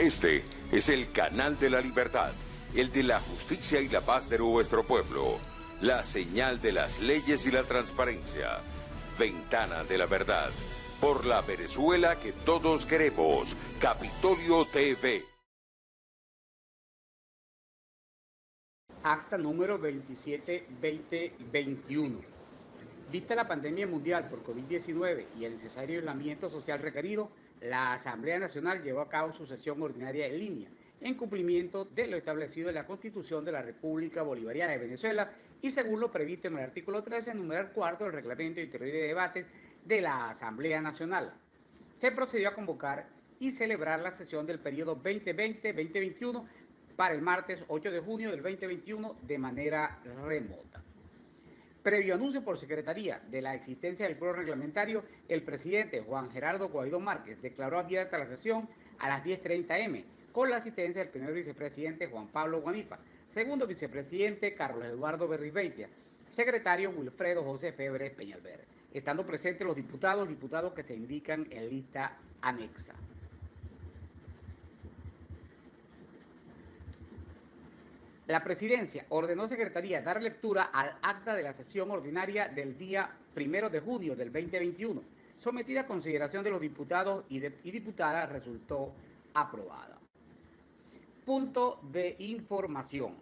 Este es el canal de la libertad, el de la justicia y la paz de nuestro pueblo, la señal de las leyes y la transparencia, Ventana de la Verdad, por la Venezuela que todos queremos, Capitolio TV. Acta número 27-2021. Vista la pandemia mundial por COVID-19 y el necesario aislamiento social requerido, la Asamblea Nacional llevó a cabo su sesión ordinaria en línea, en cumplimiento de lo establecido en la Constitución de la República Bolivariana de Venezuela y según lo previsto en el artículo 13, numeral cuarto del Reglamento Interior de Debates de la Asamblea Nacional. Se procedió a convocar y celebrar la sesión del periodo 2020-2021 para el martes 8 de junio del 2021 de manera remota. Previo anuncio por Secretaría de la existencia del quórum reglamentario, el presidente Juan Gerardo Guaidó Márquez declaró abierta la sesión a las 10:30 am, con la asistencia del primer vicepresidente Juan Pablo Guanipa, segundo vicepresidente Carlos Eduardo Berrizbeitia, secretario Wilfredo José Febre Peñalver, estando presentes los diputados que se indican en lista anexa. La Presidencia ordenó a Secretaría dar lectura al acta de la sesión ordinaria del día 1 de junio del 2021, sometida a consideración de los diputados y diputadas, resultó aprobada. Punto de información.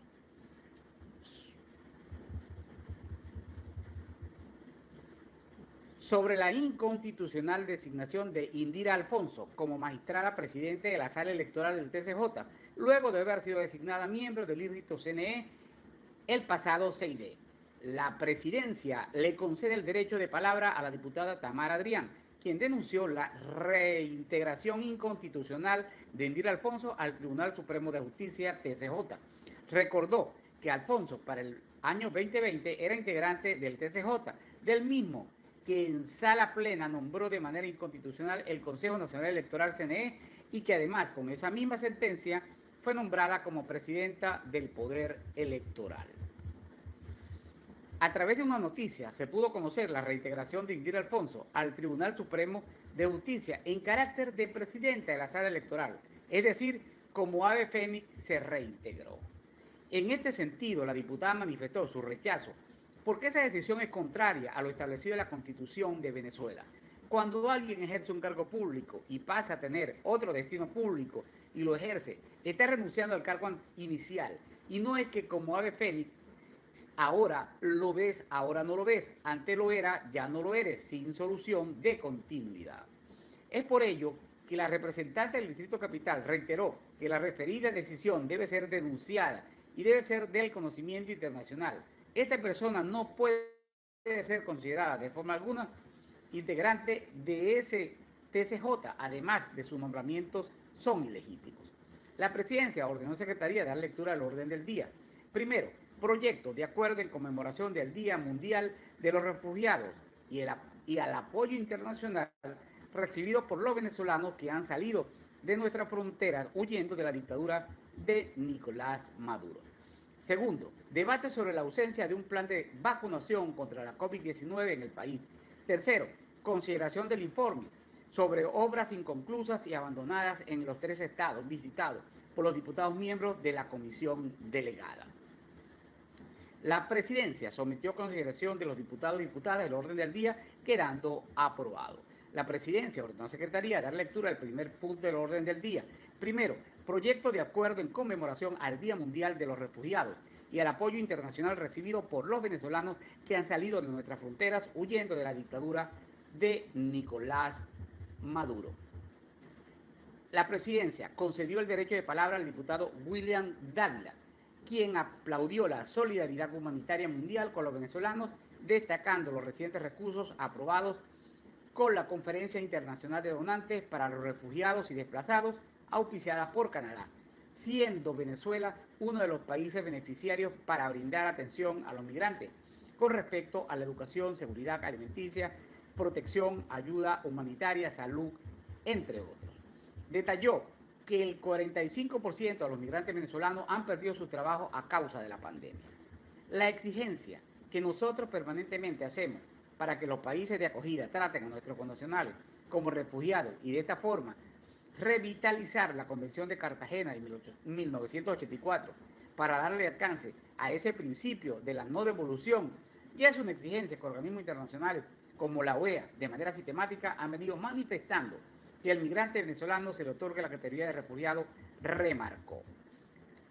Sobre la inconstitucional designación de Indira Alfonso como magistrada presidente de la Sala Electoral del TCJ, luego de haber sido designada miembro del írrito CNE el pasado 6D. La presidencia le concede el derecho de palabra a la diputada Tamara Adrián, quien denunció la reintegración inconstitucional de Indira Alfonso al Tribunal Supremo de Justicia, TCJ. Recordó que Alfonso para el año 2020 era integrante del TCJ, del mismo que en sala plena nombró de manera inconstitucional el Consejo Nacional Electoral CNE y que además con esa misma sentencia fue nombrada como presidenta del Poder Electoral. A través de una noticia se pudo conocer la reintegración de Indira Alfonso al Tribunal Supremo de Justicia en carácter de presidenta de la Sala Electoral, es decir, como ave fénix se reintegró. En este sentido, la diputada manifestó su rechazo porque esa decisión es contraria a lo establecido en la Constitución de Venezuela. Cuando alguien ejerce un cargo público y pasa a tener otro destino público y lo ejerce, está renunciando al cargo inicial. Y no es que como ave fénix, ahora lo ves, ahora no lo ves, antes lo era, ya no lo eres, sin solución de continuidad. Es por ello que la representante del Distrito Capital reiteró que la referida decisión debe ser denunciada y debe ser del conocimiento internacional. Esta persona no puede ser considerada de forma alguna integrante de ese TCJ, además de sus nombramientos son ilegítimos. La presidencia ordenó a Secretaría dar lectura al orden del día. Primero, proyecto de acuerdo en conmemoración del Día Mundial de los Refugiados y al apoyo internacional recibido por los venezolanos que han salido de nuestras fronteras huyendo de la dictadura de Nicolás Maduro. Segundo, debate sobre la ausencia de un plan de vacunación contra la COVID-19 en el país. Tercero, consideración del informe sobre obras inconclusas y abandonadas en los 3 estados visitados por los diputados miembros de la comisión delegada. La presidencia sometió a consideración de los diputados y diputadas el orden del día, quedando aprobado. La presidencia ordenó a la Secretaría dar lectura al primer punto del orden del día. Primero, proyecto de acuerdo en conmemoración al Día Mundial de los Refugiados y al apoyo internacional recibido por los venezolanos que han salido de nuestras fronteras huyendo de la dictadura de Nicolás Maduro. La presidencia concedió el derecho de palabra al diputado William Dávila, quien aplaudió la solidaridad humanitaria mundial con los venezolanos, destacando los recientes recursos aprobados con la Conferencia Internacional de Donantes para los Refugiados y Desplazados, auspiciada por Canadá, siendo Venezuela uno de los países beneficiarios para brindar atención a los migrantes con respecto a la educación, seguridad alimenticia, protección, ayuda humanitaria, salud, entre otros. Detalló que el 45% de los migrantes venezolanos han perdido su trabajo a causa de la pandemia. La exigencia que nosotros permanentemente hacemos para que los países de acogida traten a nuestros connacionales como refugiados y de esta forma revitalizar la Convención de Cartagena de 1984 para darle alcance a ese principio de la no devolución, ya es una exigencia que organismos internacionales como la OEA, de manera sistemática, han venido manifestando que al migrante venezolano se le otorgue la categoría de refugiado, remarcó.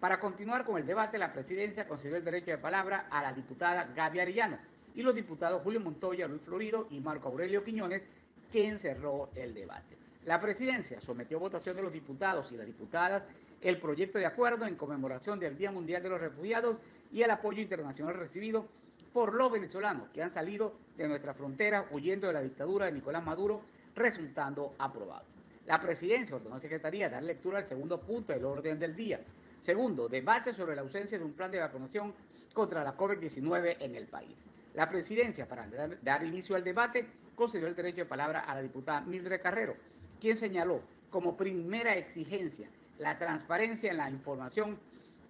Para continuar con el debate, la presidencia concedió el derecho de palabra a la diputada Gaby Arellano y los diputados Julio Montoya, Luis Florido y Marco Aurelio Quiñones, quien cerró el debate. La presidencia sometió a votación de los diputados y las diputadas el proyecto de acuerdo en conmemoración del Día Mundial de los Refugiados y el apoyo internacional recibido por los venezolanos que han salido de nuestra frontera huyendo de la dictadura de Nicolás Maduro, resultando aprobado. La presidencia ordenó a la Secretaría dar lectura al segundo punto del orden del día. Segundo, debate sobre la ausencia de un plan de vacunación contra la COVID-19 en el país. La presidencia, para dar inicio al debate, concedió el derecho de palabra a la diputada Mildred Carrero, quien señaló como primera exigencia la transparencia en la información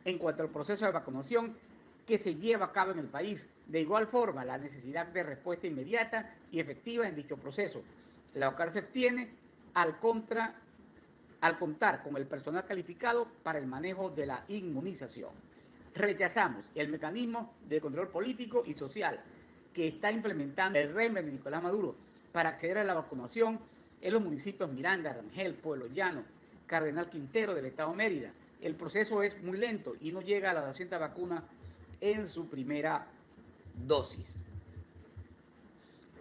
en cuanto al proceso de vacunación que se lleva a cabo en el país. De igual forma, la necesidad de respuesta inmediata y efectiva en dicho proceso, la cual se obtiene al contar con el personal calificado para el manejo de la inmunización. Rechazamos el mecanismo de control político y social que está implementando el régimen de Nicolás Maduro para acceder a la vacunación en los municipios Miranda, Rangel, Pueblo Llano, Cardenal Quintero del estado Mérida. El proceso es muy lento y no llega a la 200 vacunas en su primera dosis.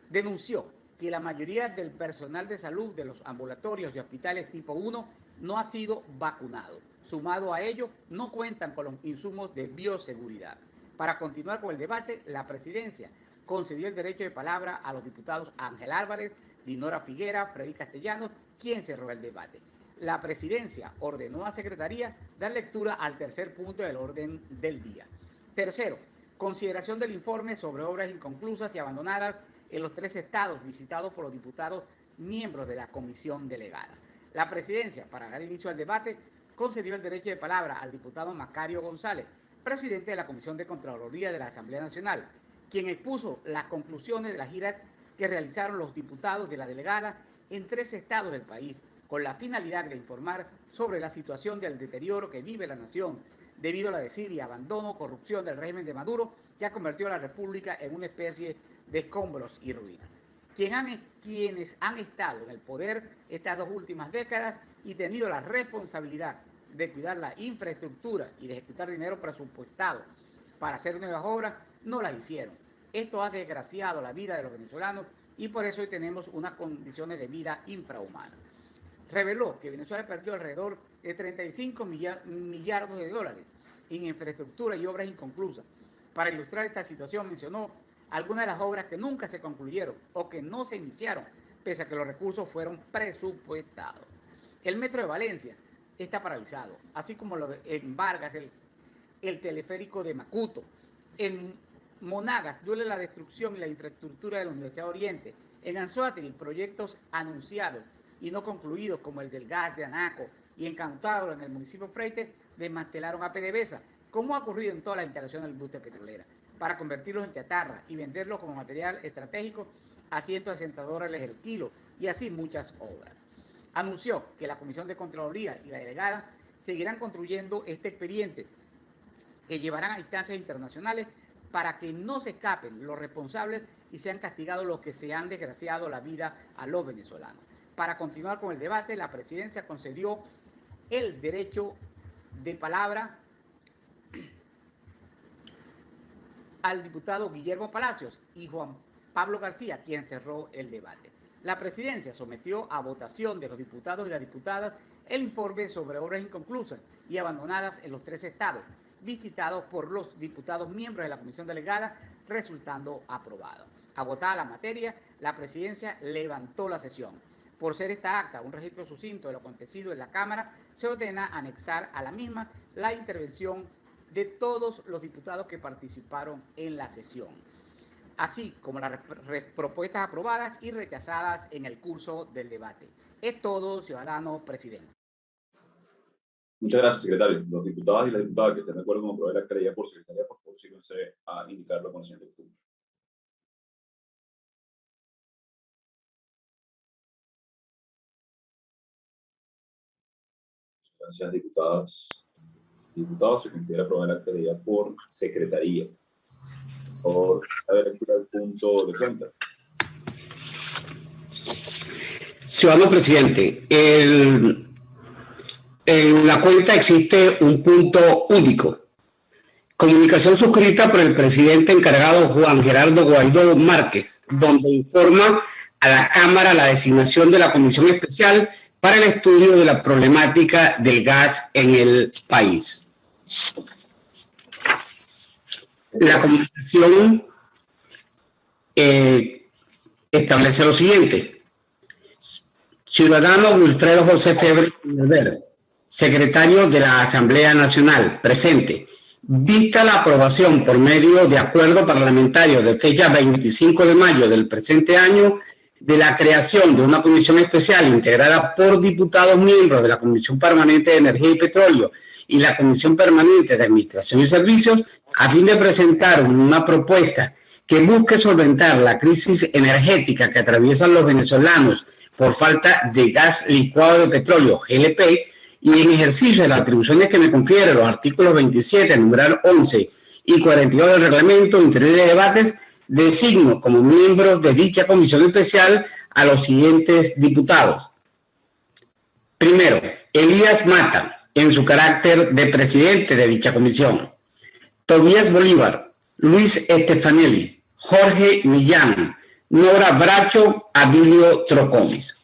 Denunció que la mayoría del personal de salud de los ambulatorios y hospitales tipo 1 no ha sido vacunado. Sumado a ello, no cuentan con los insumos de bioseguridad. Para continuar con el debate, la presidencia concedió el derecho de palabra a los diputados Ángel Álvarez, Dinora Figuera, Freddy Castellanos, quien cerró el debate. La presidencia ordenó a la Secretaría dar lectura al tercer punto del orden del día. Tercero, consideración del informe sobre obras inconclusas y abandonadas en los 3 estados visitados por los diputados miembros de la comisión delegada. La presidencia, para dar inicio al debate, concedió el derecho de palabra al diputado Macario González, presidente de la Comisión de Contraloría de la Asamblea Nacional, quien expuso las conclusiones de las giras que realizaron los diputados de la delegada en 3 estados del país, con la finalidad de informar sobre la situación del deterioro que vive la nación debido a la desidia, abandono, corrupción del régimen de Maduro, que ha convertido a la República en una especie de escombros y ruinas. Quienes han estado en el poder estas 2 últimas décadas y tenido la responsabilidad de cuidar la infraestructura y de ejecutar dinero presupuestado para hacer nuevas obras, no las hicieron. Esto ha desgraciado la vida de los venezolanos y por eso hoy tenemos unas condiciones de vida infrahumanas. Reveló que Venezuela perdió alrededor de 35 millardos de dólares en infraestructura y obras inconclusas. Para ilustrar esta situación mencionó algunas de las obras que nunca se concluyeron o que no se iniciaron, pese a que los recursos fueron presupuestados. El metro de Valencia está paralizado, así como en Vargas, el teleférico de Macuto. En Monagas duele la destrucción y la infraestructura de la Universidad de Oriente. En Anzoátegui, proyectos anunciados y no concluidos como el del gas de Anaco, y en Cantábaro, en el municipio Freites, desmantelaron a PDVSA, como ha ocurrido en todas las instalaciones de la industria petrolera, para convertirlos en chatarra y venderlos como material estratégico a $160 el kilo, y así muchas obras. Anunció que la Comisión de Contraloría y la delegada seguirán construyendo este expediente que llevarán a instancias internacionales para que no se escapen los responsables y sean castigados los que se han desgraciado la vida a los venezolanos. Para continuar con el debate, la presidencia concedió el derecho de palabra al diputado Guillermo Palacios y Juan Pablo García, quien cerró el debate. La presidencia sometió a votación de los diputados y las diputadas el informe sobre obras inconclusas y abandonadas en los 3 estados, visitados por los diputados miembros de la comisión delegada, resultando aprobado. Agotada la materia, la presidencia levantó la sesión. Por ser esta acta un registro sucinto de lo acontecido en la Cámara, se ordena anexar a la misma la intervención de todos los diputados que participaron en la sesión, así como las propuestas aprobadas y rechazadas en el curso del debate. Es todo, ciudadano presidente. Muchas gracias, secretario. Los diputados y las diputadas que estén de acuerdo con aprobar la querella por secretaría, por favor, síganse a indicarlo con el siguiente. Gracias, diputadas y diputados. Se considera aprobada la acta por secretaría. Por haber lectura del punto de cuenta. Ciudadano presidente, en la cuenta existe un punto único. Comunicación suscrita por el presidente encargado Juan Gerardo Guaidó Márquez, donde informa a la Cámara la designación de la Comisión Especial para el estudio de la problemática del gas en el país. La comunicación establece lo siguiente. Ciudadano Wilfredo José Febre, secretario de la Asamblea Nacional, presente. Vista la aprobación por medio de acuerdo parlamentario de fecha 25 de mayo del presente año de la creación de una comisión especial integrada por diputados miembros de la Comisión Permanente de Energía y Petróleo y la Comisión Permanente de Administración y Servicios a fin de presentar una propuesta que busque solventar la crisis energética que atraviesan los venezolanos por falta de gas licuado de petróleo, GLP, y en ejercicio de las atribuciones que me confieren los artículos 27, numeral 11 y 42 del Reglamento Interior de Debates, designo como miembros de dicha comisión especial a los siguientes diputados. Primero, Elías Mata, en su carácter de presidente de dicha comisión. Tobías Bolívar, Luis Estefanelli, Jorge Millán, Nora Bracho, Abilio Troconis.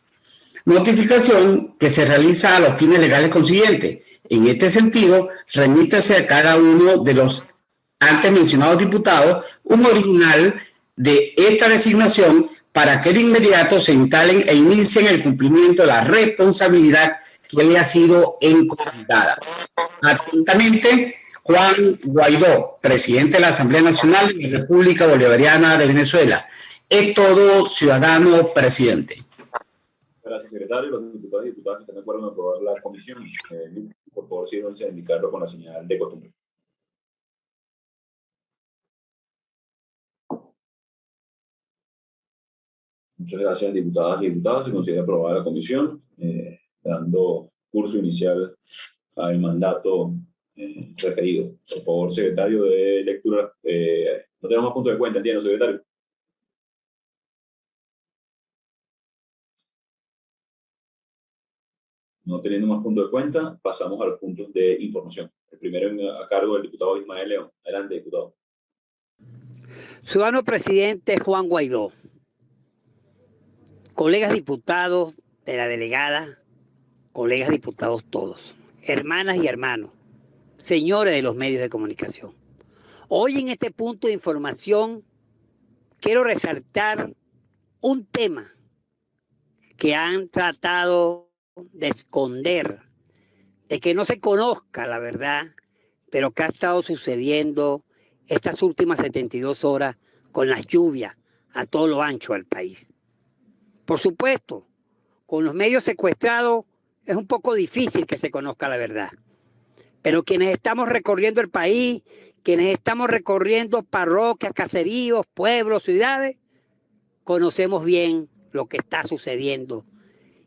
Notificación que se realiza a los fines legales consiguientes. En este sentido, remítase a cada uno de los antes mencionados diputados un original de esta designación para que de inmediato se instalen e inicien el cumplimiento de la responsabilidad que le ha sido encomendada. Atentamente, Juan Guaidó, presidente de la Asamblea Nacional de la República Bolivariana de Venezuela. Es todo, ciudadano presidente. Gracias, secretario. Los diputados y diputadas que están de acuerdo en aprobar la comisión, por favor, sírvanse a indicarlo con la señal de costumbre. Muchas gracias, diputadas y diputados. Se considera aprobada la comisión, dando curso inicial al mandato referido. Por favor, secretario de lectura. No tenemos más puntos de cuenta, entiendo, secretario. No teniendo más puntos de cuenta, pasamos a los puntos de información. El primero a cargo del diputado Ismael León. Adelante, diputado. Ciudadano presidente Juan Guaidó, colegas diputados de la delegada, colegas diputados todos, hermanas y hermanos, señores de los medios de comunicación. Hoy en este punto de información quiero resaltar un tema que han tratado de esconder, de que no se conozca la verdad de lo que ha estado sucediendo estas últimas 72 horas con las lluvias a todo lo ancho del país. Por supuesto, con los medios secuestrados es un poco difícil que se conozca la verdad, pero quienes estamos recorriendo el país, quienes estamos recorriendo parroquias, caseríos, pueblos, ciudades, conocemos bien lo que está sucediendo.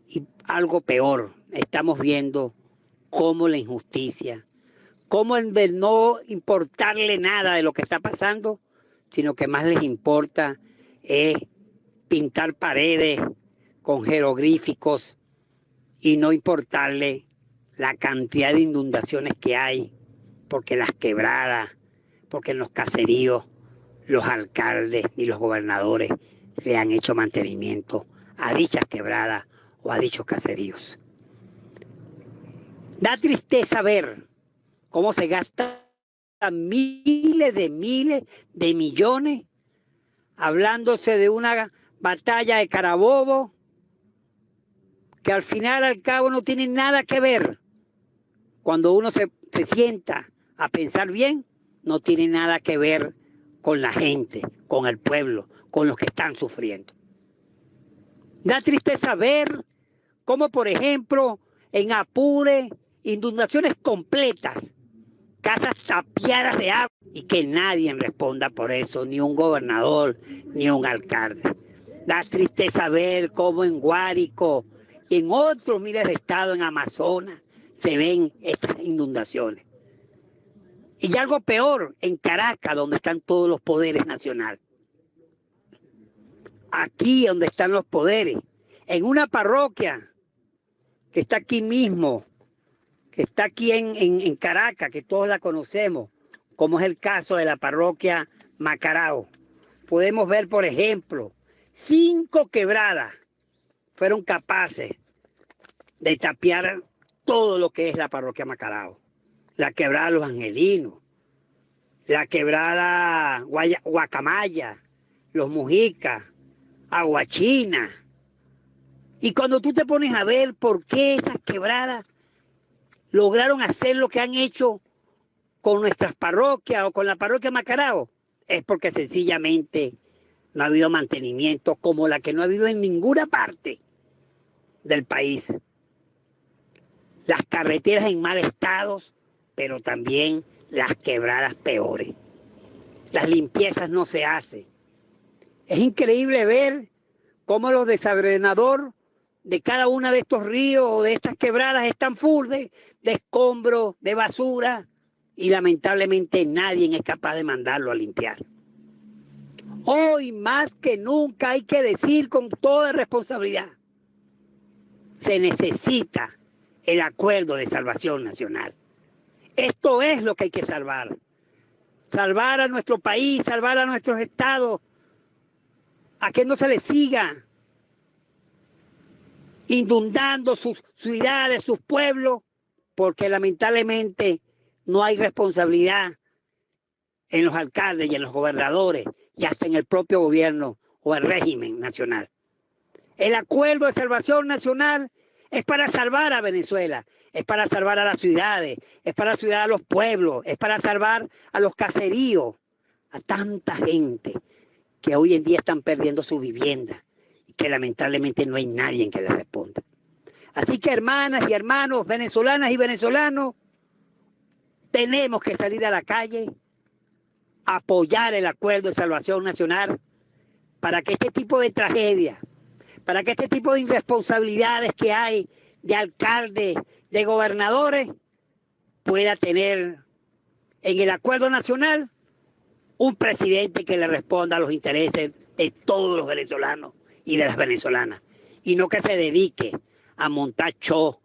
Y algo peor, estamos viendo cómo la injusticia, cómo en vez de no importarle nada de lo que está pasando, sino que más les importa es pintar paredes con jeroglíficos y no importarle la cantidad de inundaciones que hay, porque las quebradas, porque en los caseríos los alcaldes ni los gobernadores le han hecho mantenimiento a dichas quebradas o a dichos caseríos. Da tristeza ver cómo se gastan miles de millones hablándose de una batalla de Carabobo que al final al cabo no tiene nada que ver. Cuando uno se sienta a pensar bien, no tiene nada que ver con la gente, con el pueblo, con los que están sufriendo. Da tristeza ver cómo, por ejemplo, en Apure, inundaciones completas, casas tapiadas de agua, y que nadie responda por eso, ni un gobernador, ni un alcalde. Da tristeza ver cómo en Guárico y en otros miles de estados en Amazonas se ven estas inundaciones. Y algo peor, en Caracas, donde están todos los poderes nacionales. Aquí donde están los poderes, en una parroquia que está aquí mismo, que está aquí en Caracas, que todos la conocemos, como es el caso de la parroquia Macarao. Podemos ver, por ejemplo, 5 quebradas fueron capaces de tapiar todo lo que es la parroquia Macarao. La quebrada Los Angelinos, la quebrada Guacamaya, Los Mujicas, Aguachina. Y cuando tú te pones a ver por qué esas quebradas lograron hacer lo que han hecho con nuestras parroquias o con la parroquia Macarao, es porque sencillamente no ha habido mantenimiento como la que no ha habido en ninguna parte del país. Las carreteras en mal estado, pero también las quebradas peores. Las limpiezas no se hacen. Es increíble ver cómo los desadrenadores de cada uno de estos ríos o de estas quebradas están full de escombros, de basura, y lamentablemente nadie es capaz de mandarlo a limpiar. Hoy más que nunca hay que decir con toda responsabilidad, se necesita el acuerdo de salvación nacional. Esto es lo que hay que salvar. Salvar a nuestro país, salvar a nuestros estados, a que no se les siga inundando sus ciudades, sus pueblos, porque lamentablemente no hay responsabilidad en los alcaldes y en los gobernadores y hasta en el propio gobierno o el régimen nacional. El acuerdo de salvación nacional es para salvar a Venezuela, es para salvar a las ciudades, es para salvar a los pueblos, es para salvar a los caseríos, a tanta gente que hoy en día están perdiendo su vivienda y que lamentablemente no hay nadie que les responda. Así que hermanas y hermanos, venezolanas y venezolanos, tenemos que salir a la calle, apoyar el acuerdo de salvación nacional para que este tipo de tragedias, para que este tipo de irresponsabilidades que hay de alcaldes, de gobernadores, pueda tener en el acuerdo nacional un presidente que le responda a los intereses de todos los venezolanos y de las venezolanas, y no que se dedique a montar show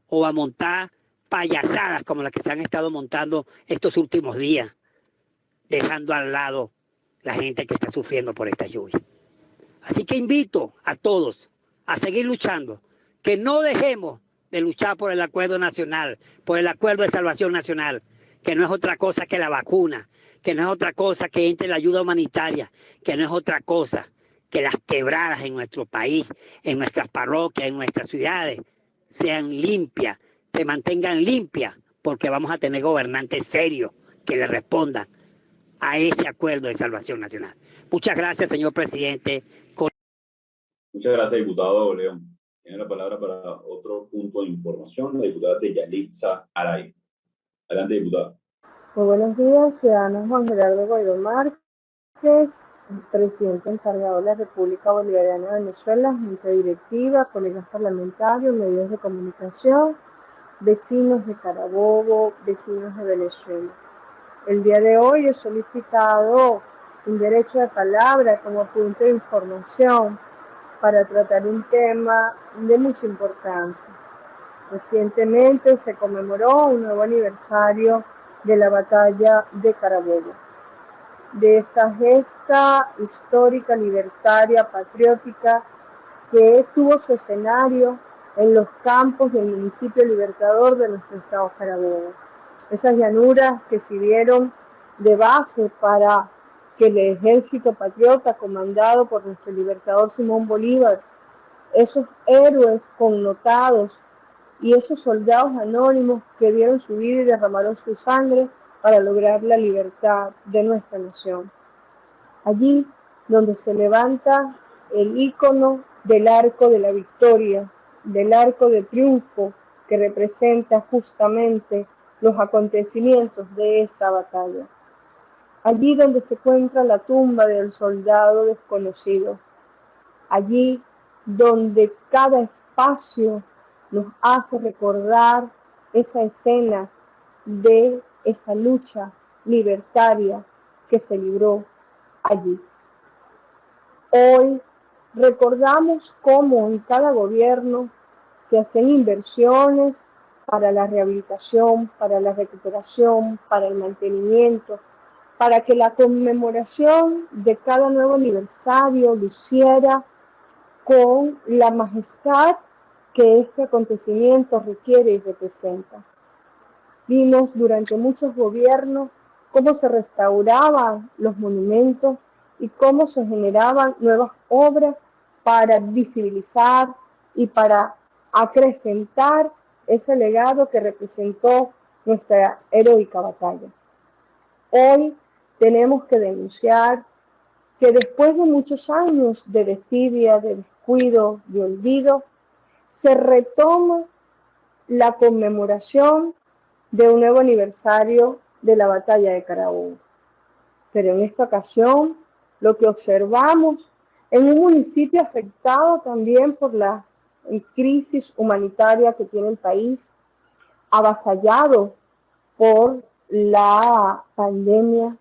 o a montar payasadas como las que se han estado montando estos últimos días, dejando al lado la gente que está sufriendo por esta lluvia. Así que invito a todos a seguir luchando, que no dejemos de luchar por el acuerdo nacional, por el acuerdo de salvación nacional, que no es otra cosa que la vacuna, que no es otra cosa que entre la ayuda humanitaria, que no es otra cosa que las quebradas en nuestro país, en nuestras parroquias, en nuestras ciudades, sean limpias, se mantengan limpias, porque vamos a tener gobernantes serios que le respondan a ese acuerdo de salvación nacional. Muchas gracias, señor presidente. Muchas gracias, diputado León. Tiene la palabra para otro punto de información la diputada Yalitza Aray. Adelante, diputada. Muy buenos días, ciudadano Juan Gerardo Guaidó Márquez, presidente encargado de la República Bolivariana de Venezuela, junta directiva, colegas parlamentarios, medios de comunicación, vecinos de Carabobo, vecinos de Venezuela. El día de hoy he solicitado un derecho de palabra como punto de información para tratar un tema de mucha importancia. Recientemente se conmemoró un nuevo aniversario de la batalla de Carabobo, de esa gesta histórica, libertaria, patriótica, que tuvo su escenario en los campos del municipio libertador de nuestro estado Carabobo. Esas llanuras que sirvieron de base para que el ejército patriota comandado por nuestro libertador Simón Bolívar, esos héroes connotados y esos soldados anónimos que dieron su vida y derramaron su sangre para lograr la libertad de nuestra nación. Allí donde se levanta el ícono del arco de la victoria, del arco de triunfo que representa justamente los acontecimientos de esta batalla. Allí donde se encuentra la tumba del soldado desconocido. Allí donde cada espacio nos hace recordar esa escena de esa lucha libertaria que se libró allí. Hoy recordamos cómo en cada gobierno se hacen inversiones para la rehabilitación, para la recuperación, para el mantenimiento, para que la conmemoración de cada nuevo aniversario lo hiciera con la majestad que este acontecimiento requiere y representa. Vimos durante muchos gobiernos cómo se restauraban los monumentos y cómo se generaban nuevas obras para visibilizar y para acrecentar ese legado que representó nuestra heroica batalla. Hoy tenemos que denunciar que después de muchos años de desidia, de descuido, de olvido, se retoma la conmemoración de un nuevo aniversario de la batalla de Carabobo. Pero en esta ocasión, lo que observamos en un municipio afectado también por la crisis humanitaria que tiene el país, avasallado por la pandemia,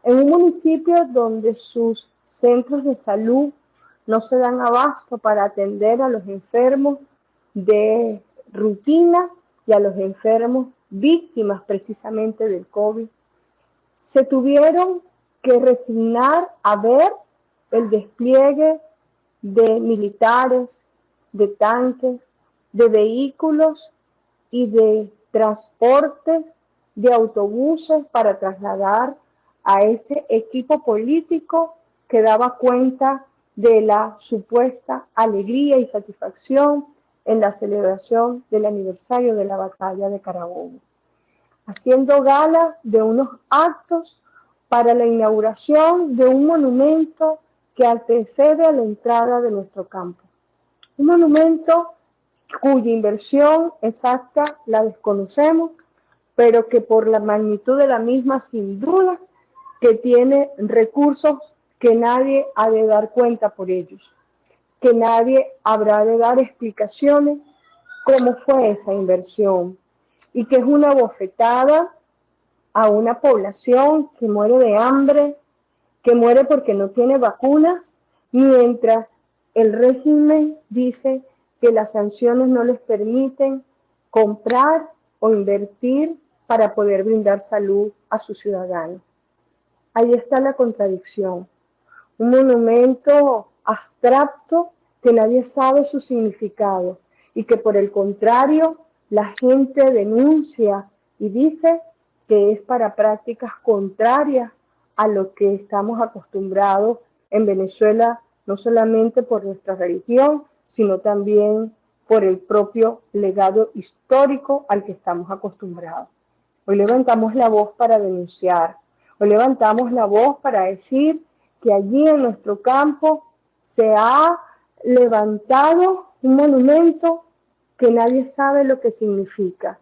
en un municipio donde sus centros de salud no se dan abasto para atender a los enfermos de rutina y a los enfermos víctimas precisamente del COVID, se tuvieron que resignar a ver el despliegue de militares, de tanques, de vehículos y de transportes de autobuses para trasladar a ese equipo político que daba cuenta de la supuesta alegría y satisfacción en la celebración del aniversario de la batalla de Carabobo, haciendo gala de unos actos para la inauguración de un monumento que antecede a la entrada de nuestro campo. Un monumento cuya inversión exacta la desconocemos, pero que por la magnitud de la misma, sin duda, que tiene recursos que nadie ha de dar cuenta por ellos, que nadie habrá de dar explicaciones cómo fue esa inversión, y que es una bofetada a una población que muere de hambre, que muere porque no tiene vacunas, mientras el régimen dice que las sanciones no les permiten comprar o invertir para poder brindar salud a sus ciudadanos. Ahí está la contradicción. Un monumento abstracto que nadie sabe su significado y que por el contrario la gente denuncia y dice que es para prácticas contrarias a lo que estamos acostumbrados en Venezuela, no solamente por nuestra religión, sino también por el propio legado histórico al que estamos acostumbrados. Hoy levantamos la voz para denunciar, hoy levantamos la voz para decir que allí en nuestro campo se ha levantado un monumento que nadie sabe lo que significa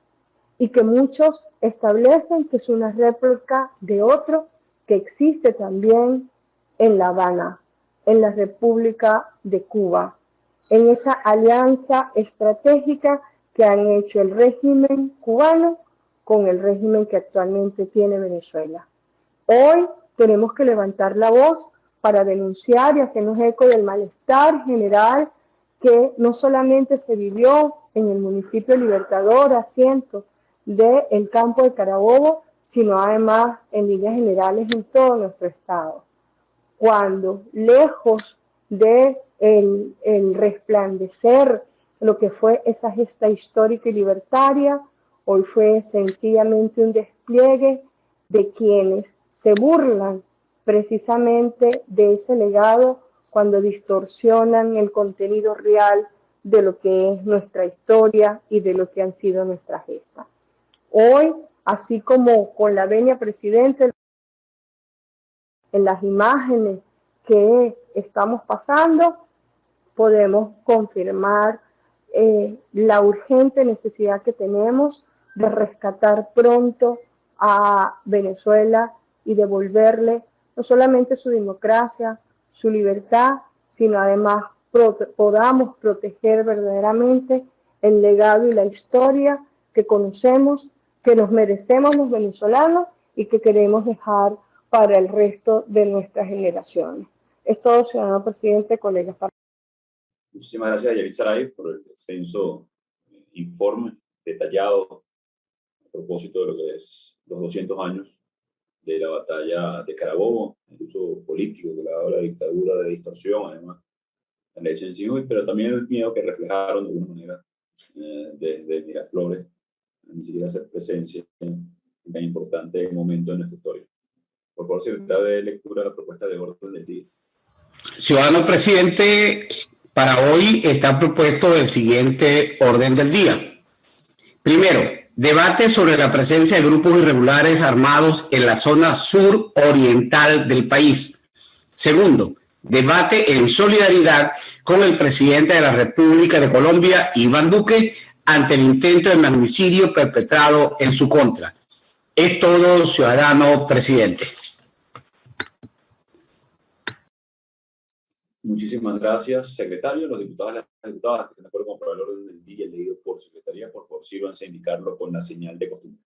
y que muchos establecen que es una réplica de otro que existe también en La Habana, en la República de Cuba, en esa alianza estratégica que han hecho el régimen cubano con el régimen que actualmente tiene Venezuela. Hoy tenemos que levantar la voz para denunciar y hacernos eco del malestar general que no solamente se vivió en el municipio Libertador, asiento del campo de Carabobo, sino además en líneas generales en todo nuestro estado. Cuando lejos de el resplandecer lo que fue esa gesta histórica y libertaria, hoy fue sencillamente un despliegue de quienes se burlan precisamente de ese legado cuando distorsionan el contenido real de lo que es nuestra historia y de lo que han sido nuestras gestas. Hoy, así como con la venia presidente, en las imágenes que estamos pasando, podemos confirmar la urgente necesidad que tenemos de rescatar pronto a Venezuela y devolverle no solamente su democracia, su libertad, sino además podamos proteger verdaderamente el legado y la historia que conocemos, que nos merecemos los venezolanos y que queremos dejar para el resto de nuestras generaciones. Es todo, ciudadano presidente, colegas. Muchísimas gracias a Yarit Saray por el extenso informe detallado a propósito de lo que es los 200 años de la batalla de Carabobo, el uso político que le ha dado la dictadura de distorsión, además, la ley en sí, pero también el miedo que reflejaron de alguna manera desde Miraflores, ni siquiera hacer presencia en tan importante momento en nuestra historia. Por favor, secretario de lectura la propuesta de orden del día. Ciudadano presidente, para hoy está propuesto el siguiente orden del día. Primero, debate sobre la presencia de grupos irregulares armados en la zona sur oriental del país. Segundo, debate en solidaridad con el presidente de la República de Colombia, Iván Duque, ante el intento de magnicidio perpetrado en su contra. Es todo, ciudadano presidente. Muchísimas gracias, secretario. Los diputados y las diputadas que estén de acuerdo con aprobar el orden del día leído por secretaría, por favor, sírvanse a indicarlo con la señal de costumbre.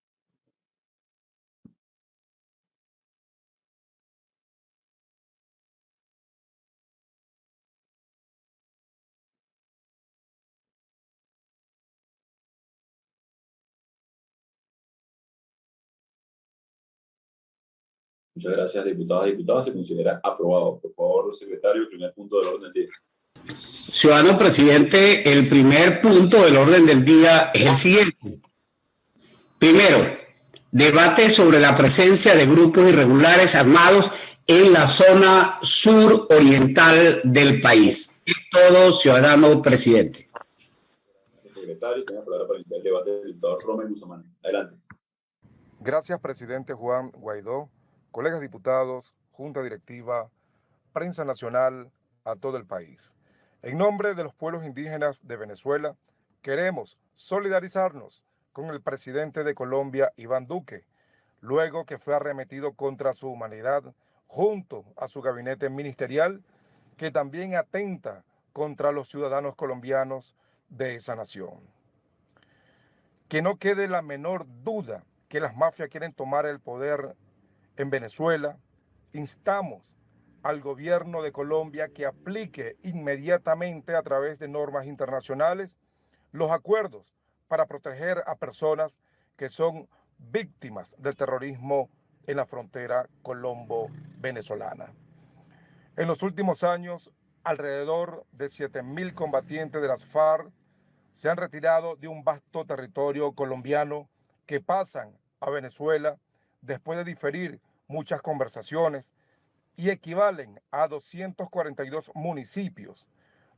Muchas gracias, diputadas y diputadas. Se considera aprobado. Por favor, secretario, el primer punto del orden del día. Ciudadano presidente, el primer punto del orden del día es el siguiente. Primero, debate sobre la presencia de grupos irregulares armados en la zona sur oriental del país. Es todo, ciudadano presidente. Gracias, secretario. Tengo la palabra para iniciar el debate del diputado Rommel Guzmán. Adelante. Gracias, presidente Juan Guaidó, colegas diputados, Junta Directiva, Prensa Nacional, a todo el país. En nombre de los pueblos indígenas de Venezuela, queremos solidarizarnos con el presidente de Colombia, Iván Duque, luego que fue arremetido contra su humanidad junto a su gabinete ministerial, que también atenta contra los ciudadanos colombianos de esa nación. Que no quede la menor duda que las mafias quieren tomar el poder en Venezuela, instamos al gobierno de Colombia que aplique inmediatamente a través de normas internacionales los acuerdos para proteger a personas que son víctimas del terrorismo en la frontera colombo-venezolana. En los últimos años, alrededor de 7.000 combatientes de las FARC se han retirado de un vasto territorio colombiano que pasan a Venezuela después de diferir muchas conversaciones y equivalen a 242 municipios.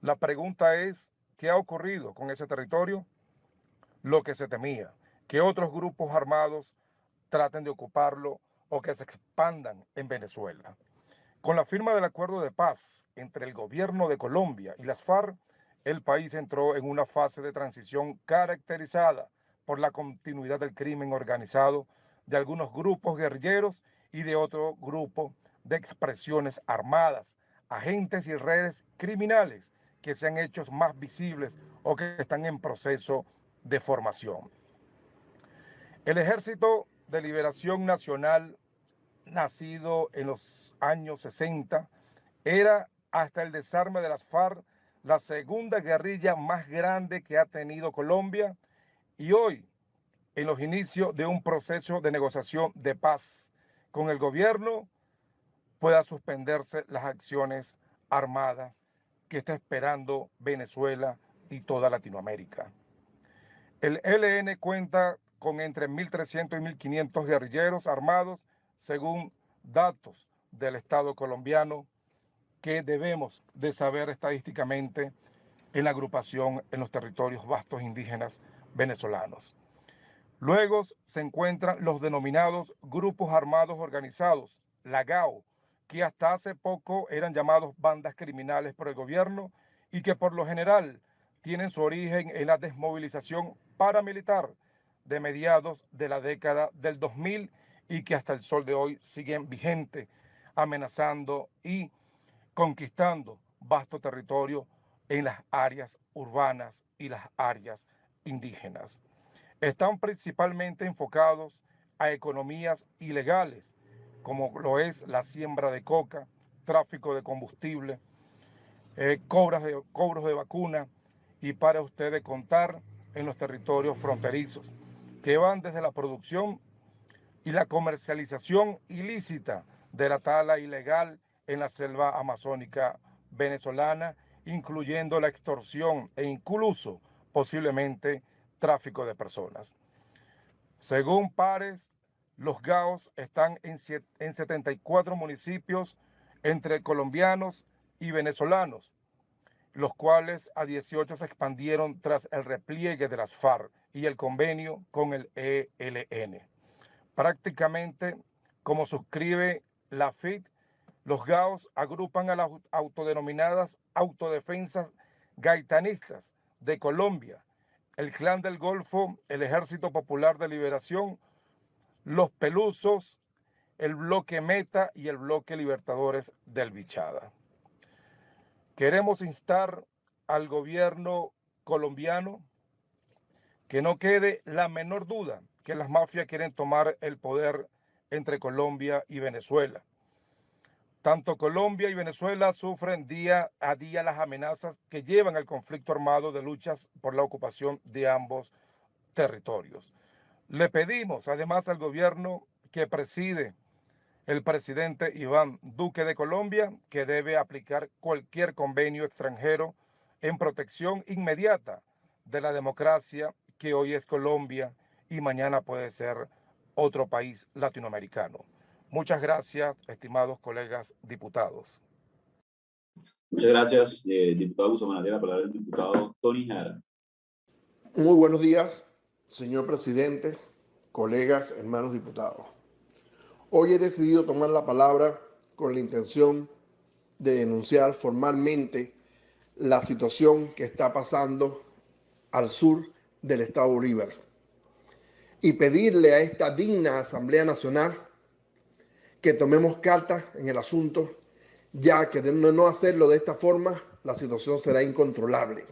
La pregunta es, ¿qué ha ocurrido con ese territorio? Lo que se temía, que otros grupos armados traten de ocuparlo o que se expandan en Venezuela. Con la firma del acuerdo de paz entre el gobierno de Colombia y las FARC, el país entró en una fase de transición caracterizada por la continuidad del crimen organizado de algunos grupos guerrilleros y de otro grupo de expresiones armadas, agentes y redes criminales que se han hecho más visibles o que están en proceso de formación. El Ejército de Liberación Nacional, nacido en los años 60, era hasta el desarme de las FARC la segunda guerrilla más grande que ha tenido Colombia y hoy, en los inicios de un proceso de negociación de paz con el gobierno, pueda suspenderse las acciones armadas que está esperando Venezuela y toda Latinoamérica. El ELN cuenta con entre 1.300 y 1.500 guerrilleros armados, según datos del Estado colombiano, que debemos de saber estadísticamente en la agrupación en los territorios vastos indígenas venezolanos. Luego se encuentran los denominados grupos armados organizados, la GAO, que hasta hace poco eran llamados bandas criminales por el gobierno y que por lo general tienen su origen en la desmovilización paramilitar de mediados de la década del 2000 y que hasta el sol de hoy siguen vigentes, amenazando y conquistando vasto territorio en las áreas urbanas y las áreas indígenas. están principalmente enfocados a economías ilegales, como lo es la siembra de coca, tráfico de combustible, cobros de vacuna y para ustedes contar en los territorios fronterizos, que van desde la producción y la comercialización ilícita de la tala ilegal en la selva amazónica venezolana, incluyendo la extorsión e incluso posiblemente tráfico de personas. Según Pares, los GAOs están en 74 municipios entre colombianos y venezolanos, los cuales a 18 se expandieron tras el repliegue de las FARC y el convenio con el ELN. Prácticamente, como suscribe la FIT, los GAOs agrupan a las autodenominadas autodefensas gaitanistas de Colombia, el Clan del Golfo, el Ejército Popular de Liberación, los Pelusos, el Bloque Meta y el Bloque Libertadores del Bichada. Queremos instar al gobierno colombiano que no quede la menor duda que las mafias quieren tomar el poder entre Colombia y Venezuela. Tanto Colombia y Venezuela sufren día a día las amenazas que llevan al conflicto armado de luchas por la ocupación de ambos territorios. Le pedimos además al gobierno que preside el presidente Iván Duque de Colombia que debe aplicar cualquier convenio extranjero en protección inmediata de la democracia que hoy es Colombia y mañana puede ser otro país latinoamericano. Muchas gracias, estimados colegas diputados. Muchas gracias, diputado Bustamante. La palabra del diputado Tony Jara. Muy buenos días, señor presidente, colegas, hermanos diputados. Hoy he decidido tomar la palabra con la intención de denunciar formalmente la situación que está pasando al sur del estado Bolívar y pedirle a esta digna Asamblea Nacional que tomemos cartas en el asunto, ya que de no hacerlo de esta forma, la situación será incontrolable.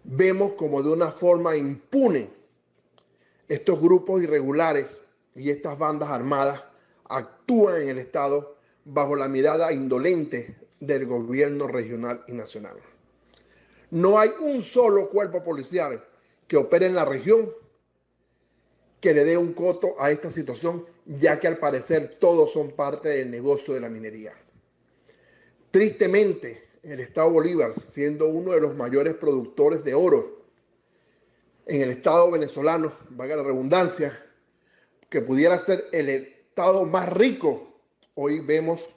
Vemos como de una forma impune estos grupos irregulares y estas bandas armadas actúan en el Estado bajo la mirada indolente del gobierno regional y nacional. No hay un solo cuerpo policial que opere en la región que le dé un coto a esta situación, ya que al parecer todos son parte del negocio de la minería. Tristemente, el estado Bolívar, siendo uno de los mayores productores de oro en el estado venezolano, valga la redundancia, que pudiera ser el estado más rico, hoy vemos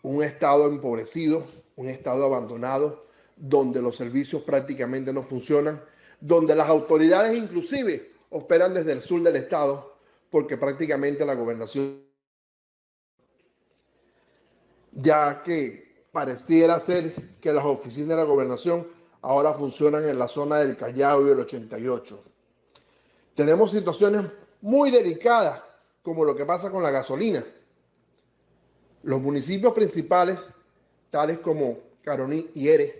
un estado empobrecido, un estado abandonado, donde los servicios prácticamente no funcionan, donde las autoridades inclusive operan desde el sur del estado, porque prácticamente la gobernación, ya que pareciera ser que las oficinas de la gobernación ahora funcionan en la zona del Callao y el 88. Tenemos situaciones muy delicadas, como lo que pasa con la gasolina. Los municipios principales, tales como Caroní y Eres,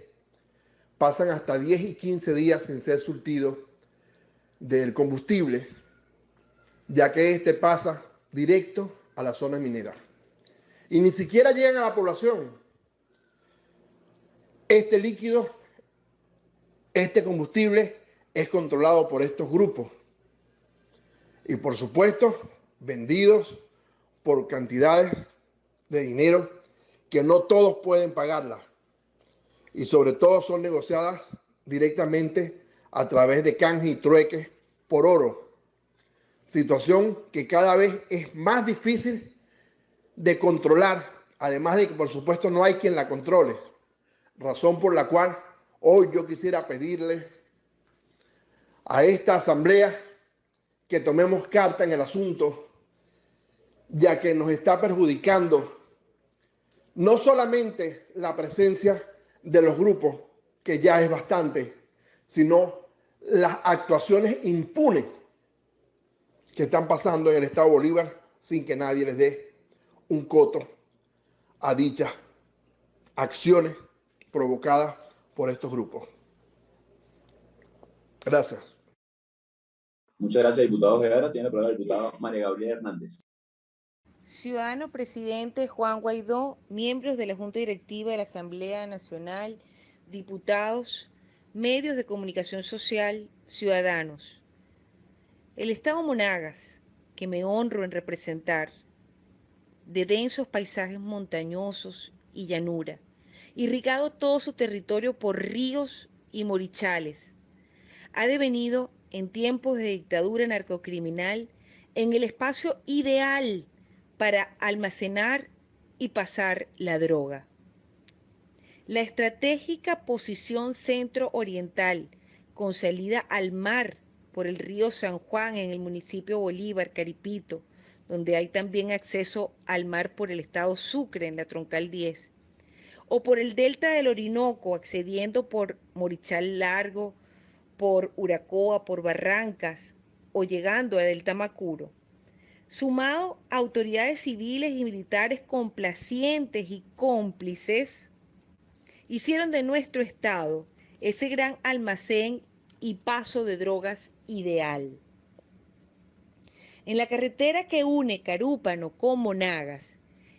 pasan hasta 10 y 15 días sin ser surtidos del combustible, ya que este pasa directo a la zona minera. Y ni siquiera llegan a la población. Este líquido, este combustible, es controlado por estos grupos. Y por supuesto, vendidos por cantidades de dinero que no todos pueden pagarlas. Y sobre todo son negociadas directamente a través de canje y trueque por oro. Situación que cada vez es más difícil de controlar, además de que por supuesto no hay quien la controle. Razón por la cual hoy yo quisiera pedirle a esta asamblea que tomemos carta en el asunto, ya que nos está perjudicando no solamente la presencia de los grupos, que ya es bastante, sino las actuaciones impunes que están pasando en el estado Bolívar sin que nadie les dé un coto a dichas acciones provocadas por estos grupos. Gracias. Muchas gracias, diputado Ojeda. Tiene la palabra el diputado María Gabriela Hernández. Ciudadano presidente Juan Guaidó, miembros de la Junta Directiva de la Asamblea Nacional, diputados, medios de comunicación social, ciudadanos. El estado Monagas, que me honro en representar, de densos paisajes montañosos y llanura, irrigado todo su territorio por ríos y morichales, ha devenido en tiempos de dictadura narcocriminal en el espacio ideal para almacenar y pasar la droga. La estratégica posición centro-oriental, con salida al mar por el río San Juan en el municipio Bolívar, Caripito, donde hay también acceso al mar por el estado Sucre en la Troncal 10, o por el delta del Orinoco, accediendo por Morichal Largo, por Uracoa, por Barrancas, o llegando a Delta Macuro, sumado a autoridades civiles y militares complacientes y cómplices, hicieron de nuestro estado ese gran almacén y paso de drogas ideal. En la carretera que une Carúpano con Monagas,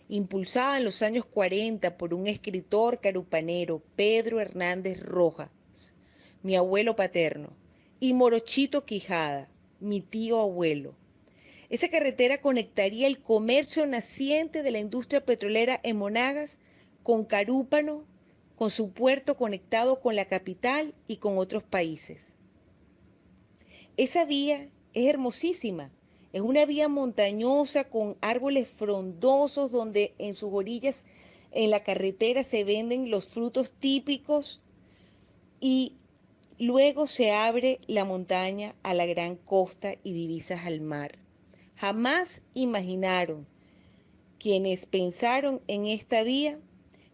impulsada en los años 40 por un escritor carupanero, Pedro Hernández Rojas, mi abuelo paterno, y Morochito Quijada, mi tío abuelo. Esa carretera conectaría el comercio naciente de la industria petrolera en Monagas con Carúpano, con su puerto conectado con la capital y con otros países. Esa vía es hermosísima. Es una vía montañosa con árboles frondosos donde en sus orillas en la carretera se venden los frutos típicos y luego se abre la montaña a la gran costa y divisas al mar. Jamás imaginaron quienes pensaron en esta vía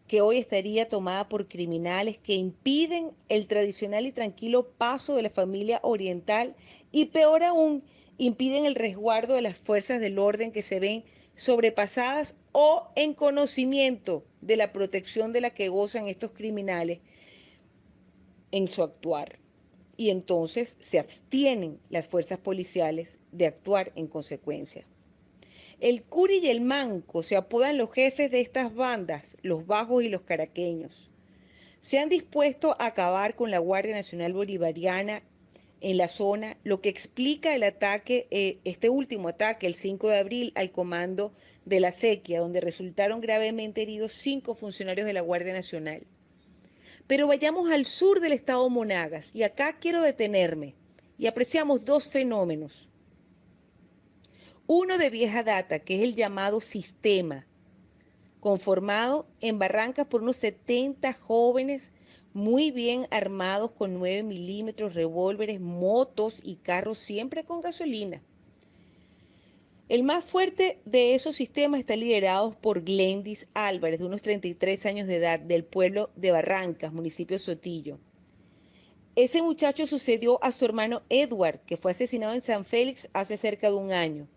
que hoy estaría tomada por criminales que impiden el tradicional y tranquilo paso de la familia oriental y peor aún, impiden el resguardo de las fuerzas del orden que se ven sobrepasadas o en conocimiento de la protección de la que gozan estos criminales en su actuar. Y entonces se abstienen las fuerzas policiales de actuar en consecuencia. El Curi y el Manco se apodan los jefes de estas bandas, los bajos y los caraqueños. Se han dispuesto a acabar con la Guardia Nacional Bolivariana en la zona, lo que explica el ataque, este último ataque, el 5 de abril, al comando de la Sequía, donde resultaron gravemente heridos 5 funcionarios de la Guardia Nacional. Pero vayamos al sur del estado Monagas, y acá quiero detenerme, y apreciamos 2 fenómenos. Uno de vieja data, que es el llamado sistema, conformado en Barrancas por unos 70 jóvenes muy bien armados con 9 milímetros, revólveres, motos y carros siempre con gasolina. El más fuerte de esos sistemas está liderado por Glendis Álvarez, de unos 33 años de edad, del pueblo de Barrancas, municipio Sotillo. Ese muchacho sucedió a su hermano Edward, que fue asesinado en San Félix hace cerca de un año.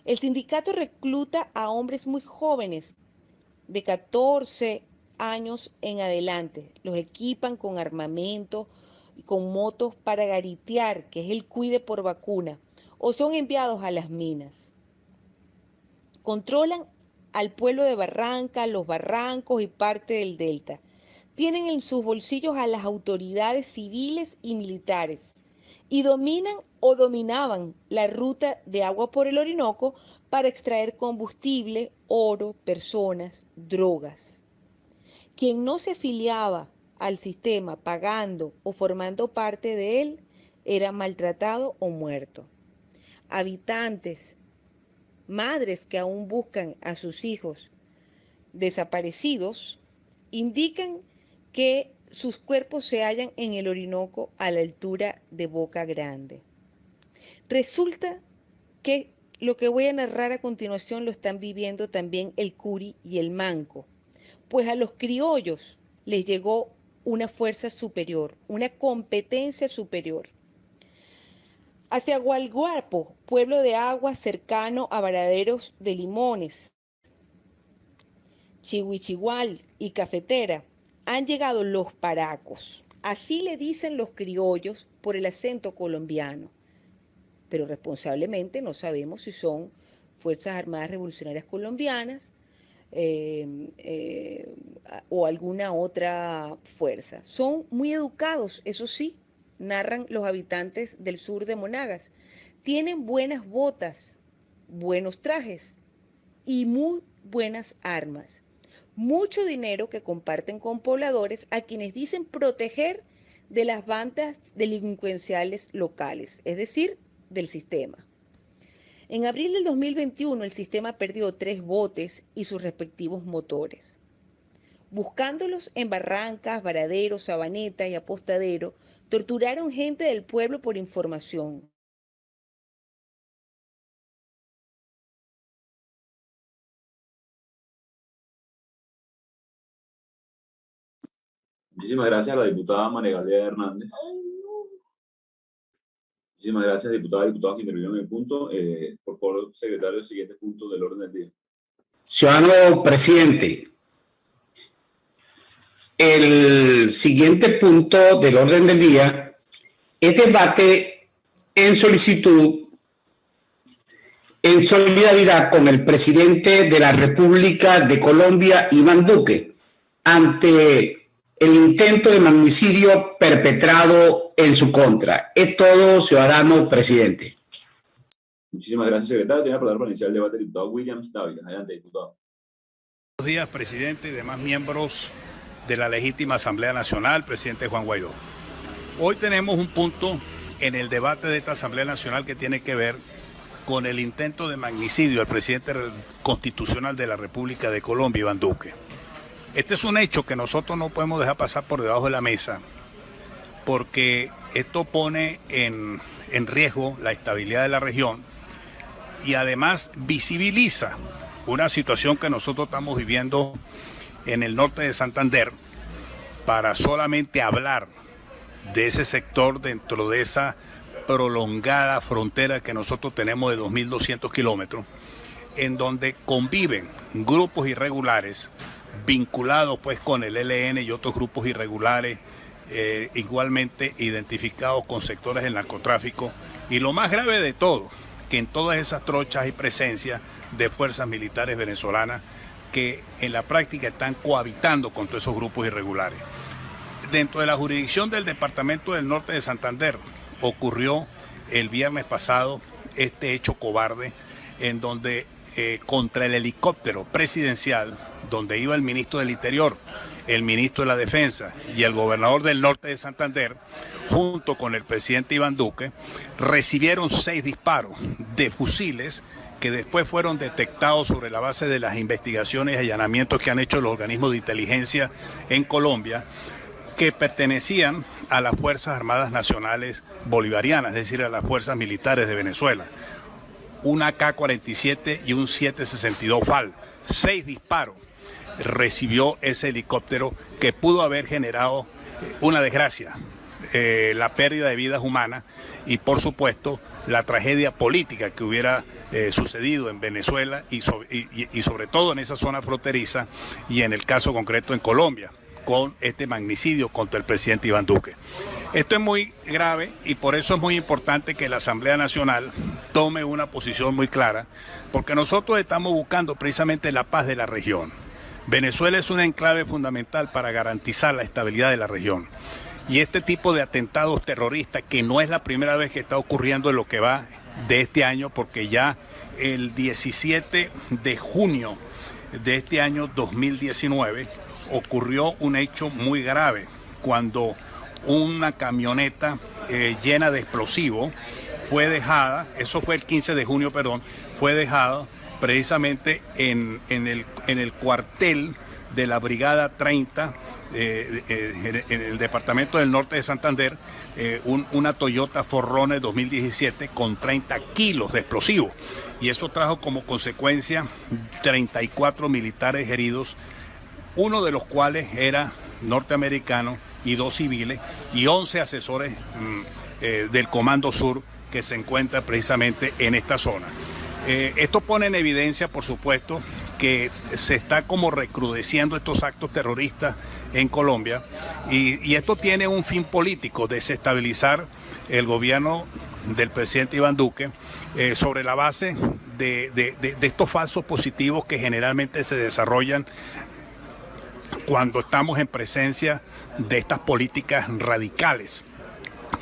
El sindicato recluta a hombres muy jóvenes, de 14 años en adelante. Los equipan con armamento y con motos para garitear, que es el cuide por vacuna, o son enviados a las minas. Controlan al pueblo de Barranca, los barrancos y parte del delta. Tienen en sus bolsillos a las autoridades civiles y militares y dominan o dominaban la ruta de agua por el Orinoco para extraer combustible, oro, personas, drogas. Quien no se afiliaba al sistema pagando o formando parte de él era maltratado o muerto. Habitantes, madres que aún buscan a sus hijos desaparecidos, indican que sus cuerpos se hallan en el Orinoco a la altura de Boca Grande. Resulta que lo que voy a narrar a continuación lo están viviendo también el Curi y el Manco, pues a los criollos les llegó una fuerza superior, una competencia superior. Hacia Gualguapo, pueblo de agua cercano a Varaderos de Limones, Chihuichigual y Cafetera, han llegado los paracos. Así le dicen los criollos por el acento colombiano. pero responsablemente no sabemos si son Fuerzas Armadas Revolucionarias Colombianas o alguna otra fuerza. Son muy educados, eso sí, narran los habitantes del sur de Monagas. Tienen buenas botas, buenos trajes y muy buenas armas. Mucho dinero que comparten con pobladores a quienes dicen proteger de las bandas delincuenciales locales, es decir, del sistema. En abril del 2021, el sistema perdió 3 botes y sus respectivos motores. Buscándolos en Barrancas, Varadero, Sabaneta y Apostadero, torturaron gente del pueblo por información. Muchísimas gracias a la diputada María Gabriela Hernández. Muchísimas gracias, diputadas y diputados que intervinieron en el punto. Por favor, secretario, siguiente punto del orden del día. Ciudadano presidente, el siguiente punto del orden del día es debate en solicitud en solidaridad con el presidente de la República de Colombia, Iván Duque, ante el intento de magnicidio perpetrado en su contra. Es todo, ciudadano presidente. Muchísimas gracias, secretario. Tiene la palabra para iniciar el debate el diputado Williams Dávila. Adelante, diputado. Buenos días, presidente y demás miembros de la legítima Asamblea Nacional, presidente Juan Guaidó. Hoy tenemos un punto en el debate de esta Asamblea Nacional que tiene que ver con el intento de magnicidio al presidente constitucional de la República de Colombia, Iván Duque. Este es un hecho que nosotros no podemos dejar pasar por debajo de la mesa, porque esto pone en riesgo la estabilidad de la región y además visibiliza una situación que nosotros estamos viviendo en el norte de Santander, para solamente hablar de ese sector dentro de esa prolongada frontera que nosotros tenemos de 2.200 kilómetros, en donde conviven grupos irregulares vinculados pues con el ELN y otros grupos irregulares, igualmente identificados con sectores del narcotráfico, y lo más grave de todo, que en todas esas trochas hay presencia de fuerzas militares venezolanas que en la práctica están cohabitando con todos esos grupos irregulares. Dentro de la jurisdicción del Departamento del Norte de Santander ocurrió el viernes pasado este hecho cobarde, en donde contra el helicóptero presidencial, donde iba el ministro del Interior, el ministro de la Defensa y el gobernador del norte de Santander, junto con el presidente Iván Duque, recibieron 6 disparos de fusiles que después fueron detectados sobre la base de las investigaciones y allanamientos que han hecho los organismos de inteligencia en Colombia, que pertenecían a las Fuerzas Armadas Nacionales Bolivarianas, es decir, a las Fuerzas Militares de Venezuela. Un AK-47 y un 762 FAL. 6 disparos recibió ese helicóptero que pudo haber generado una desgracia, la pérdida de vidas humanas y, por supuesto, la tragedia política que hubiera sucedido en Venezuela y sobre todo en esa zona fronteriza y en el caso concreto en Colombia, con este magnicidio contra el presidente Iván Duque. Esto es muy grave y por eso es muy importante que la Asamblea Nacional tome una posición muy clara, porque nosotros estamos buscando precisamente la paz de la región. Venezuela es un enclave fundamental para garantizar la estabilidad de la región. Y este tipo de atentados terroristas, que no es la primera vez que está ocurriendo en lo que va de este año, porque ya el 17 de junio de este año 2019 ocurrió un hecho muy grave, cuando una camioneta llena de explosivos fue dejada, eso fue el 15 de junio, perdón, fue dejada precisamente en el cuartel de la Brigada 30, en el departamento del norte de Santander, una Toyota Forerunner 2017 con 30 kilos de explosivos. Y eso trajo como consecuencia 34 militares heridos, uno de los cuales era norteamericano y 2 civiles, y 11 asesores del Comando Sur que se encuentran precisamente en esta zona. Esto pone en evidencia, por supuesto, que se está como recrudeciendo estos actos terroristas en Colombia y esto tiene un fin político: desestabilizar el gobierno del presidente Iván Duque sobre la base de estos falsos positivos que generalmente se desarrollan cuando estamos en presencia de estas políticas radicales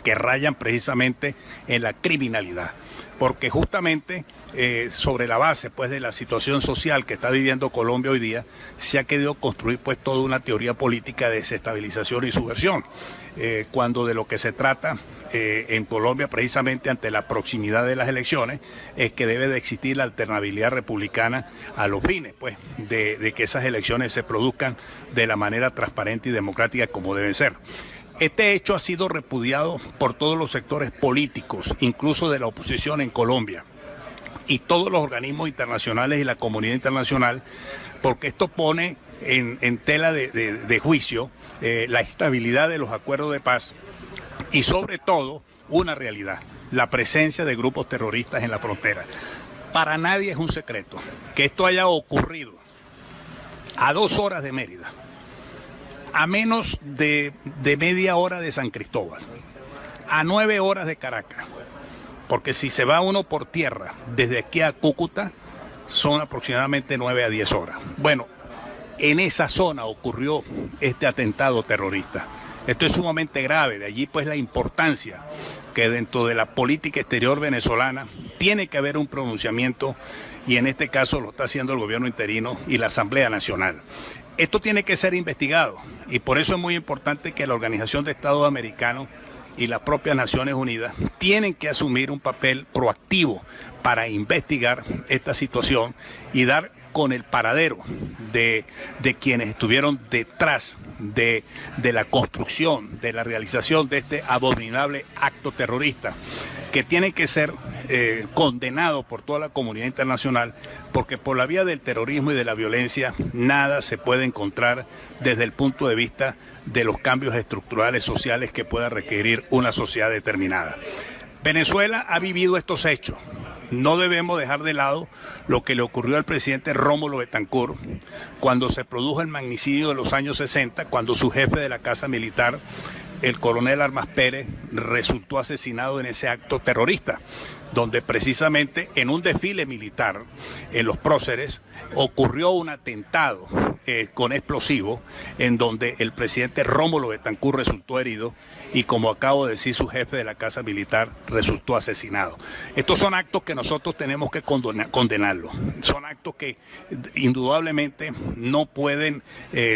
que rayan precisamente en la criminalidad. Porque justamente sobre la base pues de la situación social que está viviendo Colombia hoy día, se ha querido construir pues toda una teoría política de desestabilización y subversión, cuando de lo que se trata en Colombia, precisamente ante la proximidad de las elecciones, es que debe de existir la alternabilidad republicana a los fines pues de que esas elecciones se produzcan de la manera transparente y democrática como deben ser. Este hecho ha sido repudiado por todos los sectores políticos, incluso de la oposición en Colombia, y todos los organismos internacionales y la comunidad internacional, porque esto pone en tela de juicio la estabilidad de los acuerdos de paz y sobre todo una realidad, la presencia de grupos terroristas en la frontera. Para nadie es un secreto que esto haya ocurrido a 2 horas de Mérida, a menos de media hora de San Cristóbal, a 9 horas de Caracas, porque si se va uno por tierra desde aquí a Cúcuta son aproximadamente 9 a 10 horas. Bueno, en esa zona ocurrió este atentado terrorista. Esto es sumamente grave, de allí pues la importancia que dentro de la política exterior venezolana tiene que haber un pronunciamiento, y en este caso lo está haciendo el gobierno interino y la Asamblea Nacional. Esto tiene que ser investigado y por eso es muy importante que la Organización de Estados Americanos y las propias Naciones Unidas tienen que asumir un papel proactivo para investigar esta situación y dar con el paradero de quienes estuvieron detrás de la construcción, de la realización de este abominable acto terrorista, que tiene que ser condenado por toda la comunidad internacional, porque por la vía del terrorismo y de la violencia nada se puede encontrar desde el punto de vista de los cambios estructurales sociales que pueda requerir una sociedad determinada. Venezuela ha vivido estos hechos. No debemos dejar de lado lo que le ocurrió al presidente Rómulo Betancourt cuando se produjo el magnicidio de los años 60, cuando su jefe de la Casa Militar, el coronel Armas Pérez, resultó asesinado en ese acto terrorista, donde precisamente en un desfile militar en Los Próceres ocurrió un atentado con explosivos en donde el presidente Rómulo Betancourt resultó herido y, como acabo de decir, su jefe de la Casa Militar resultó asesinado. Estos son actos que nosotros tenemos que condenarlos. Son actos que indudablemente no pueden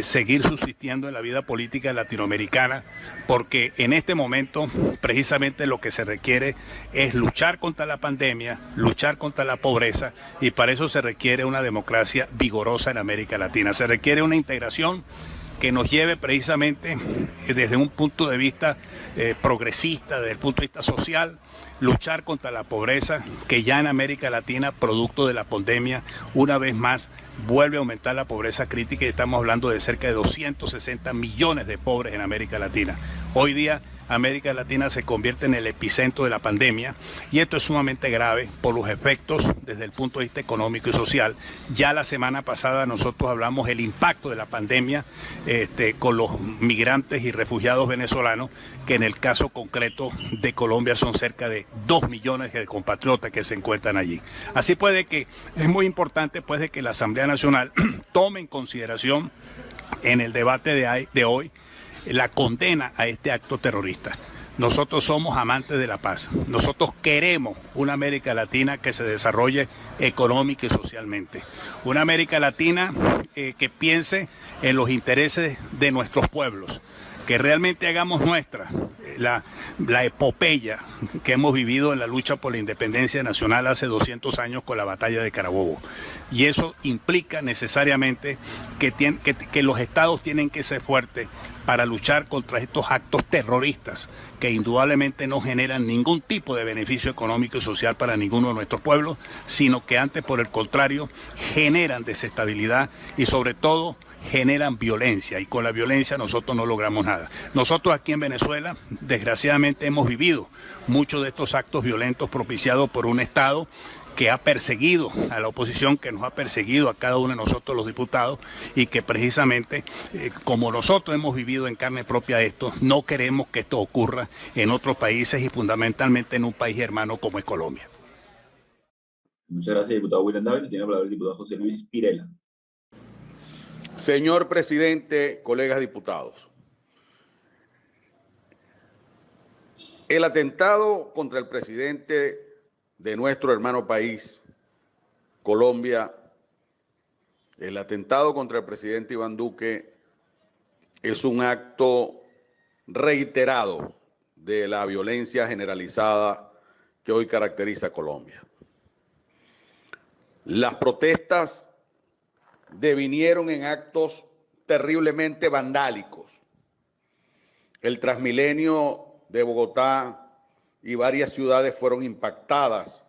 seguir subsistiendo en la vida política latinoamericana, porque en este momento precisamente lo que se requiere es luchar contra la pandemia, luchar contra la pobreza, y para eso se requiere una democracia vigorosa en América Latina. Se requiere una integración que nos lleve precisamente desde un punto de vista progresista, desde el punto de vista social, luchar contra la pobreza, que ya en América Latina, producto de la pandemia, una vez más vuelve a aumentar la pobreza crítica, y estamos hablando de cerca de 260 millones de pobres en América Latina. Hoy día América Latina se convierte en el epicentro de la pandemia, y esto es sumamente grave por los efectos desde el punto de vista económico y social. Ya la semana pasada nosotros hablamos del impacto de la pandemia con los migrantes y refugiados venezolanos, que en el caso concreto de Colombia son cerca de 2 millones de compatriotas que se encuentran allí. Así puede que es muy importante pues de que la Asamblea Nacional tome en consideración en el debate de hoy la condena a este acto terrorista. Nosotros somos amantes de la paz. Nosotros queremos una América Latina que se desarrolle económica y socialmente. Una América Latina que piense en los intereses de nuestros pueblos, que realmente hagamos nuestra la epopeya que hemos vivido en la lucha por la independencia nacional hace 200 años con la batalla de Carabobo. Y eso implica necesariamente que los estados tienen que ser fuertes para luchar contra estos actos terroristas que indudablemente no generan ningún tipo de beneficio económico y social para ninguno de nuestros pueblos, sino que antes, por el contrario, generan desestabilidad y sobre todo generan violencia, y con la violencia nosotros no logramos nada. Nosotros aquí en Venezuela, desgraciadamente, hemos vivido muchos de estos actos violentos propiciados por un Estado que ha perseguido a la oposición, que nos ha perseguido a cada uno de nosotros los diputados, y que precisamente como nosotros hemos vivido en carne propia esto, no queremos que esto ocurra en otros países y fundamentalmente en un país hermano como es Colombia. Muchas gracias, diputado William Dávila. Tiene la palabra el diputado José Luis Pirela. Señor presidente, colegas diputados, el atentado contra el presidente de nuestro hermano país, Colombia, el atentado contra el presidente Iván Duque, es un acto reiterado de la violencia generalizada que hoy caracteriza a Colombia. Las protestas devinieron en actos terriblemente vandálicos. El Transmilenio de Bogotá y varias ciudades fueron impactadas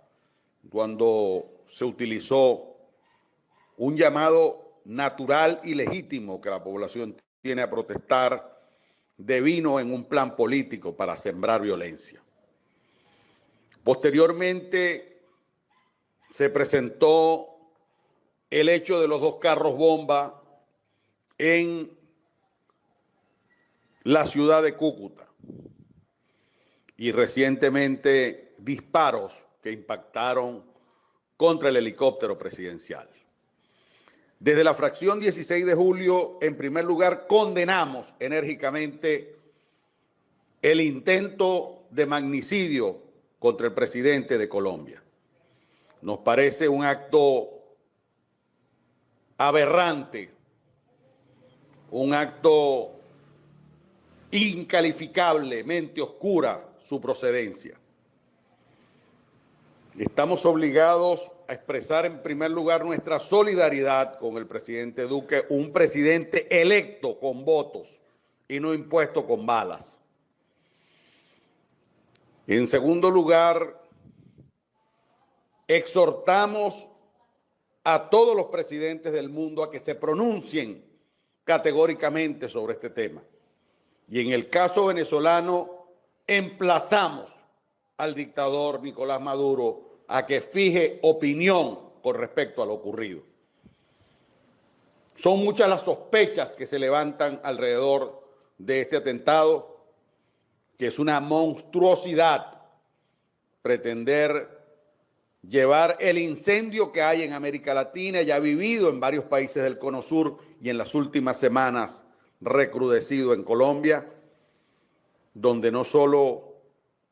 cuando se utilizó un llamado natural y legítimo que la población tiene a protestar, devino en un plan político para sembrar violencia. Posteriormente se presentó el hecho de los 2 carros bomba en la ciudad de Cúcuta y recientemente disparos que impactaron contra el helicóptero presidencial. Desde la fracción 16 de julio, en primer lugar, condenamos enérgicamente el intento de magnicidio contra el presidente de Colombia. Nos parece un acto aberrante, un acto incalificablemente oscura su procedencia. Estamos obligados a expresar en primer lugar nuestra solidaridad con el presidente Duque, un presidente electo con votos y no impuesto con balas. En segundo lugar, exhortamos a todos los presidentes del mundo a que se pronuncien categóricamente sobre este tema. Y en el caso venezolano, emplazamos al dictador Nicolás Maduro a que fije opinión con respecto a lo ocurrido. Son muchas las sospechas que se levantan alrededor de este atentado, que es una monstruosidad pretender llevar el incendio que hay en América Latina, ya vivido en varios países del Cono Sur y en las últimas semanas recrudecido en Colombia, donde no solo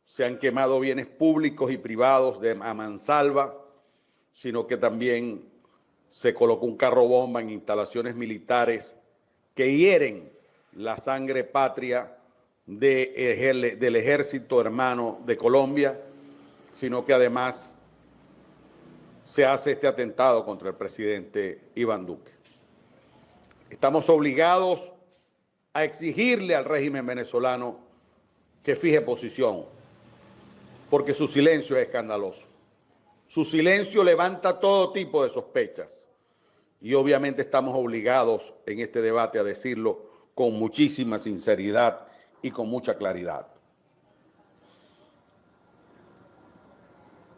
se han quemado bienes públicos y privados a mansalva, sino que también se colocó un carro bomba en instalaciones militares que hieren la sangre patria del ejército hermano de Colombia, sino que además se hace este atentado contra el presidente Iván Duque. Estamos obligados a exigirle al régimen venezolano que fije posición, porque su silencio es escandaloso. Su silencio levanta todo tipo de sospechas y obviamente estamos obligados en este debate a decirlo con muchísima sinceridad y con mucha claridad.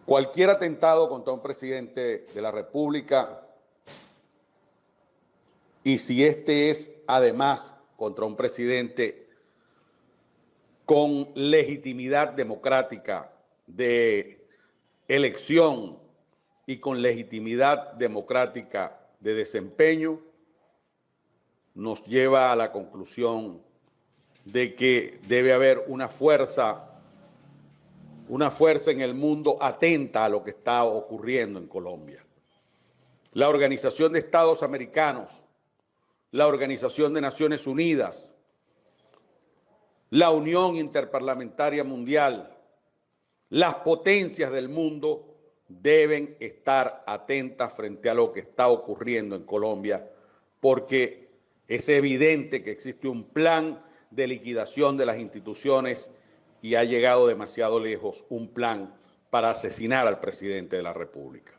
Cualquier atentado contra un presidente de la República, y si este es además contra un presidente con legitimidad democrática de elección y con legitimidad democrática de desempeño, nos lleva a la conclusión de que debe haber una fuerza en el mundo atenta a lo que está ocurriendo en Colombia. La Organización de Estados Americanos, la Organización de Naciones Unidas, la Unión Interparlamentaria Mundial, las potencias del mundo deben estar atentas frente a lo que está ocurriendo en Colombia, porque es evidente que existe un plan de liquidación de las instituciones y ha llegado demasiado lejos un plan para asesinar al presidente de la República.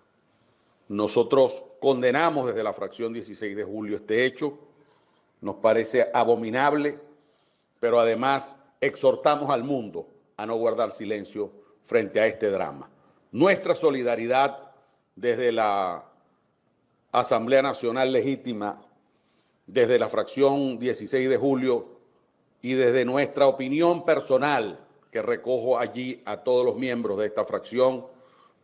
Nosotros condenamos desde la fracción 16 de julio este hecho, nos parece abominable, pero además exhortamos al mundo a no guardar silencio frente a este drama. Nuestra solidaridad desde la Asamblea Nacional Legítima, desde la fracción 16 de julio y desde nuestra opinión personal, que recojo allí a todos los miembros de esta fracción,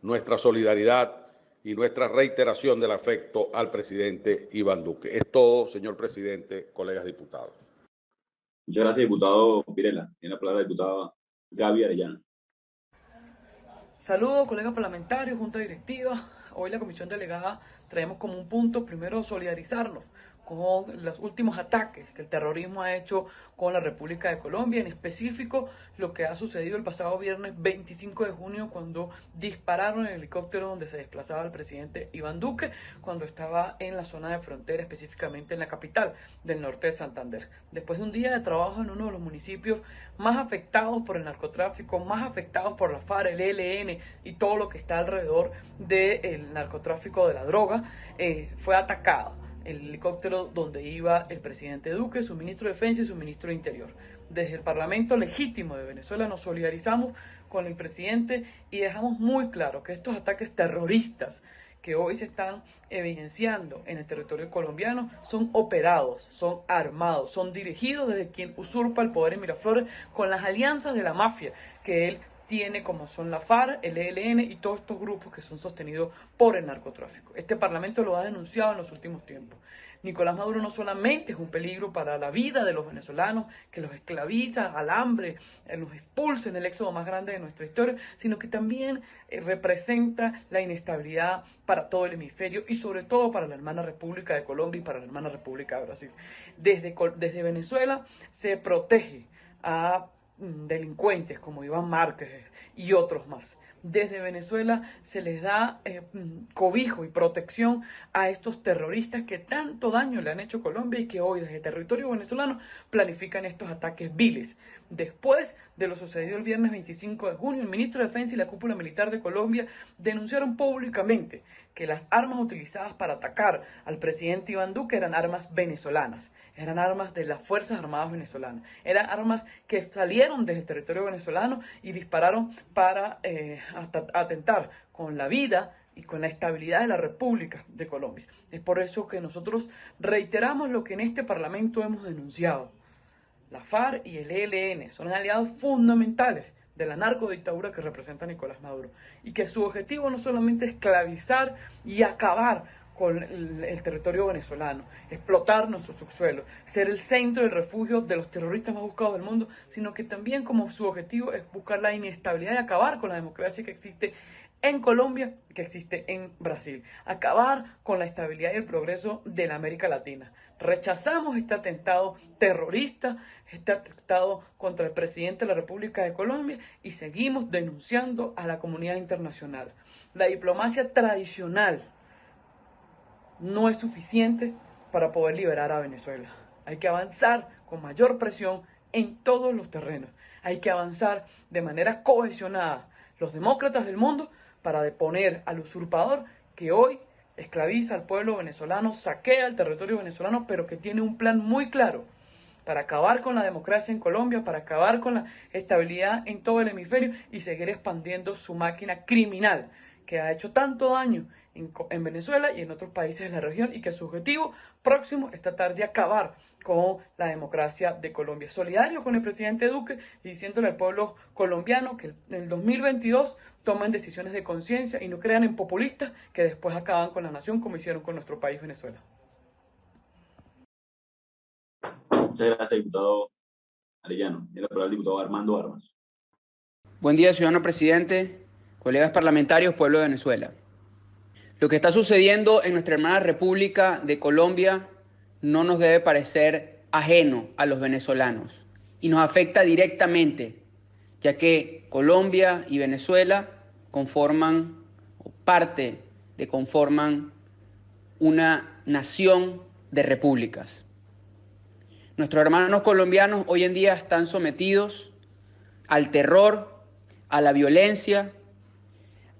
nuestra solidaridad y nuestra reiteración del afecto al presidente Iván Duque. Es todo, señor presidente, colegas diputados. Muchas gracias, diputado Pirela. Tiene la palabra la diputada Gaby Arellano. Saludos, colegas parlamentarios, junta directiva. Hoy la comisión delegada traemos como un punto, primero, solidarizarnos con los últimos ataques que el terrorismo ha hecho con la República de Colombia, en específico lo que ha sucedido el pasado viernes 25 de junio cuando dispararon el helicóptero donde se desplazaba el presidente Iván Duque cuando estaba en la zona de frontera, específicamente en la capital del norte de Santander. Después de un día de trabajo en uno de los municipios más afectados por el narcotráfico, más afectados por la FARC, el ELN y todo lo que está alrededor del narcotráfico de la droga, fue atacado el helicóptero donde iba el presidente Duque, su ministro de Defensa y su ministro de Interior. Desde el Parlamento Legítimo de Venezuela nos solidarizamos con el presidente y dejamos muy claro que estos ataques terroristas que hoy se están evidenciando en el territorio colombiano son operados, son armados, son dirigidos desde quien usurpa el poder en Miraflores con las alianzas de la mafia que él tiene, como son la FARC, el ELN y todos estos grupos que son sostenidos por el narcotráfico. Este Parlamento lo ha denunciado en los últimos tiempos. Nicolás Maduro no solamente es un peligro para la vida de los venezolanos, que los esclaviza al hambre, los expulsa en el éxodo más grande de nuestra historia, sino que también representa la inestabilidad para todo el hemisferio y sobre todo para la hermana República de Colombia y para la hermana República de Brasil. Desde Venezuela se protege a delincuentes como Iván Márquez y otros más. Desde Venezuela se les da cobijo y protección a estos terroristas que tanto daño le han hecho a Colombia y que hoy desde el territorio venezolano planifican estos ataques viles. Después de lo sucedido el viernes 25 de junio, el ministro de Defensa y la cúpula militar de Colombia denunciaron públicamente que las armas utilizadas para atacar al presidente Iván Duque eran armas venezolanas, eran armas de las Fuerzas Armadas venezolanas, eran armas que salieron desde el territorio venezolano y dispararon para hasta atentar con la vida y con la estabilidad de la República de Colombia. Es por eso que nosotros reiteramos lo que en este Parlamento hemos denunciado. La FARC y el ELN son aliados fundamentales de la narcodictadura que representa Nicolás Maduro y que su objetivo no solamente es esclavizar y acabar con el territorio venezolano, explotar nuestro subsuelo, ser el centro del refugio de los terroristas más buscados del mundo, sino que también como su objetivo es buscar la inestabilidad y acabar con la democracia que existe en Colombia, que existe en Brasil, acabar con la estabilidad y el progreso de la América Latina. Rechazamos este atentado terrorista, este atentado contra el presidente de la República de Colombia y seguimos denunciando a la comunidad internacional. La diplomacia tradicional no es suficiente para poder liberar a Venezuela. Hay que avanzar con mayor presión en todos los terrenos. Hay que avanzar de manera cohesionada los demócratas del mundo para deponer al usurpador que hoy esclaviza al pueblo venezolano, saquea el territorio venezolano, pero que tiene un plan muy claro para acabar con la democracia en Colombia, para acabar con la estabilidad en todo el hemisferio y seguir expandiendo su máquina criminal que ha hecho tanto daño en Venezuela y en otros países de la región y que su objetivo próximo es tratar de acabar con la democracia de Colombia. Solidario con el presidente Duque y diciéndole al pueblo colombiano que en el 2022 tomen decisiones de conciencia y no crean en populistas que después acaban con la nación como hicieron con nuestro país Venezuela. Muchas gracias, diputado Arellano. Tiene la palabra el diputado Armando Armas. Buen día, ciudadano presidente, colegas parlamentarios, pueblo de Venezuela. Lo que está sucediendo en nuestra hermana República de Colombia no nos debe parecer ajeno a los venezolanos y nos afecta directamente, ya que Colombia y Venezuela conforman una nación de repúblicas. Nuestros hermanos colombianos hoy en día están sometidos al terror, a la violencia,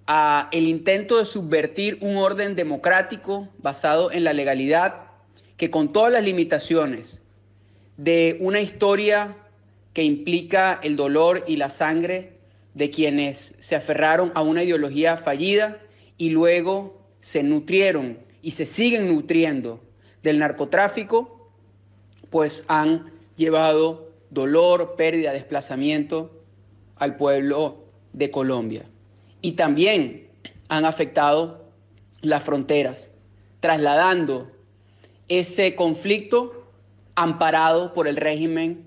a el intento de subvertir un orden democrático basado en la legalidad, que con todas las limitaciones de una historia que implica el dolor y la sangre de quienes se aferraron a una ideología fallida y luego se nutrieron y se siguen nutriendo del narcotráfico, pues han llevado dolor, pérdida, desplazamiento al pueblo de Colombia. Y también han afectado las fronteras, trasladando ese conflicto amparado por el régimen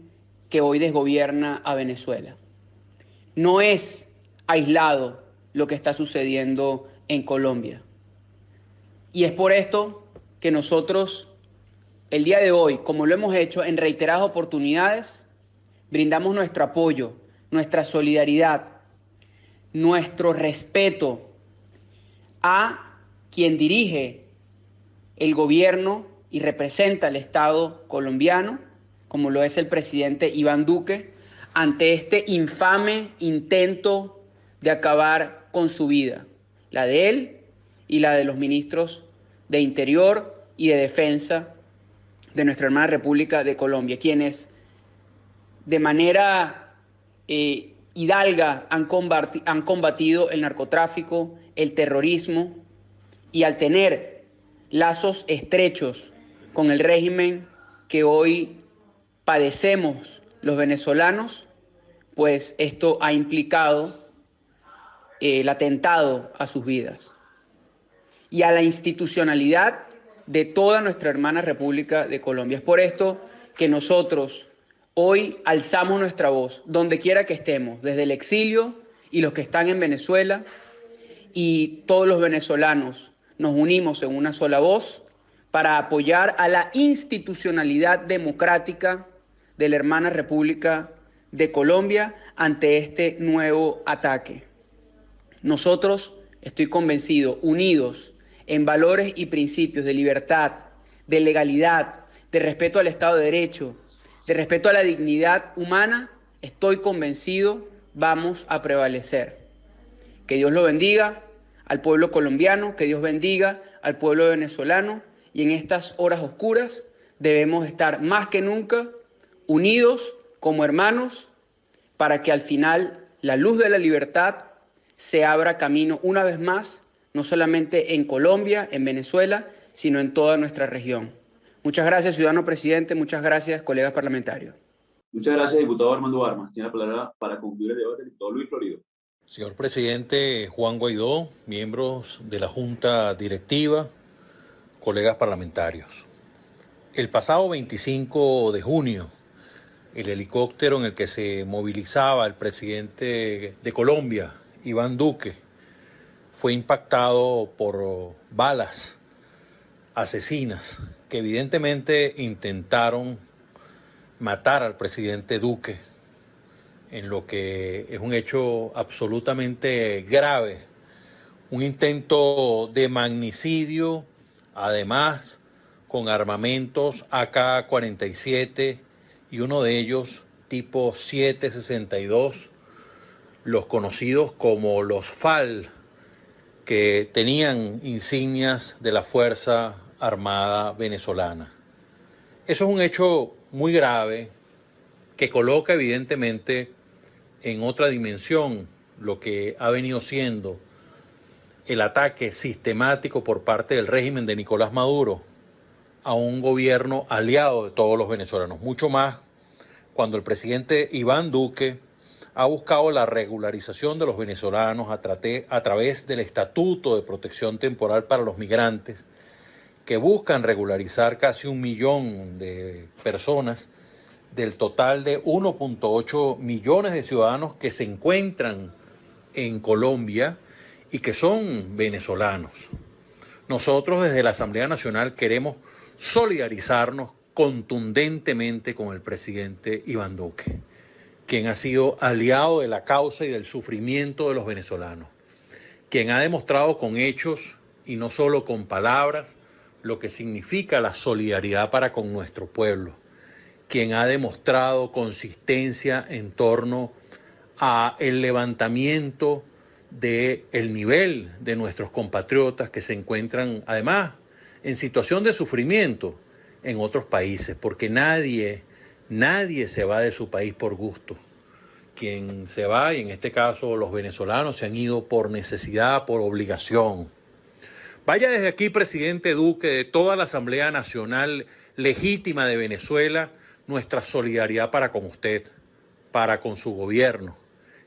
que hoy desgobierna a Venezuela. No es aislado lo que está sucediendo en Colombia. Y es por esto que nosotros, el día de hoy, como lo hemos hecho en reiteradas oportunidades, brindamos nuestro apoyo, nuestra solidaridad, nuestro respeto a quien dirige el gobierno y representa al Estado colombiano, como lo es el presidente Iván Duque, ante este infame intento de acabar con su vida, la de él y la de los ministros de Interior y de Defensa de nuestra hermana República de Colombia, quienes de manera hidalga han combatido el narcotráfico, el terrorismo, y al tener lazos estrechos con el régimen que hoy padecemos los venezolanos, pues esto ha implicado el atentado a sus vidas y a la institucionalidad de toda nuestra hermana República de Colombia. Es por esto que nosotros hoy alzamos nuestra voz, donde quiera que estemos, desde el exilio y los que están en Venezuela, y todos los venezolanos nos unimos en una sola voz para apoyar a la institucionalidad democrática de la hermana República de Colombia ante este nuevo ataque. Nosotros, estoy convencido, unidos en valores y principios de libertad, de legalidad, de respeto al Estado de Derecho, de respeto a la dignidad humana, estoy convencido, vamos a prevalecer. Que Dios lo bendiga al pueblo colombiano, que Dios bendiga al pueblo venezolano, y en estas horas oscuras debemos estar más que nunca unidos como hermanos para que al final la luz de la libertad se abra camino una vez más, no solamente en Colombia, en Venezuela, sino en toda nuestra región. Muchas gracias, ciudadano presidente. Muchas gracias, colegas parlamentarios. Muchas gracias, diputado Armando Armas. Tiene la palabra para concluir el debate el diputado Luis Florido. Señor presidente Juan Guaidó, miembros de la Junta Directiva, colegas parlamentarios. El pasado 25 de junio, el helicóptero en el que se movilizaba el presidente de Colombia, Iván Duque, fue impactado por balas asesinas que evidentemente intentaron matar al presidente Duque, en lo que es un hecho absolutamente grave, un intento de magnicidio, además con armamentos AK-47 y uno de ellos tipo 7.62, los conocidos como los FAL, que tenían insignias de la Fuerza Armada Venezolana. Eso es un hecho muy grave que coloca evidentemente en otra dimensión lo que ha venido siendo el ataque sistemático por parte del régimen de Nicolás Maduro a un gobierno aliado de todos los venezolanos. Mucho más cuando el presidente Iván Duque ha buscado la regularización de los venezolanos a través del Estatuto de Protección Temporal para los Migrantes, que buscan regularizar casi 1 millón de personas del total de 1.8 millones de ciudadanos que se encuentran en Colombia y que son venezolanos. Nosotros desde la Asamblea Nacional queremos solidarizarnos contundentemente con el presidente Iván Duque, quien ha sido aliado de la causa y del sufrimiento de los venezolanos, quien ha demostrado con hechos y no solo con palabras lo que significa la solidaridad para con nuestro pueblo, quien ha demostrado consistencia en torno a el levantamiento del nivel de nuestros compatriotas que se encuentran además en situación de sufrimiento en otros países, porque nadie se va de su país por gusto. Quien se va, y en este caso los venezolanos, se han ido por necesidad, por obligación. Vaya desde aquí, presidente Duque, de toda la Asamblea Nacional legítima de Venezuela, nuestra solidaridad para con usted, para con su gobierno,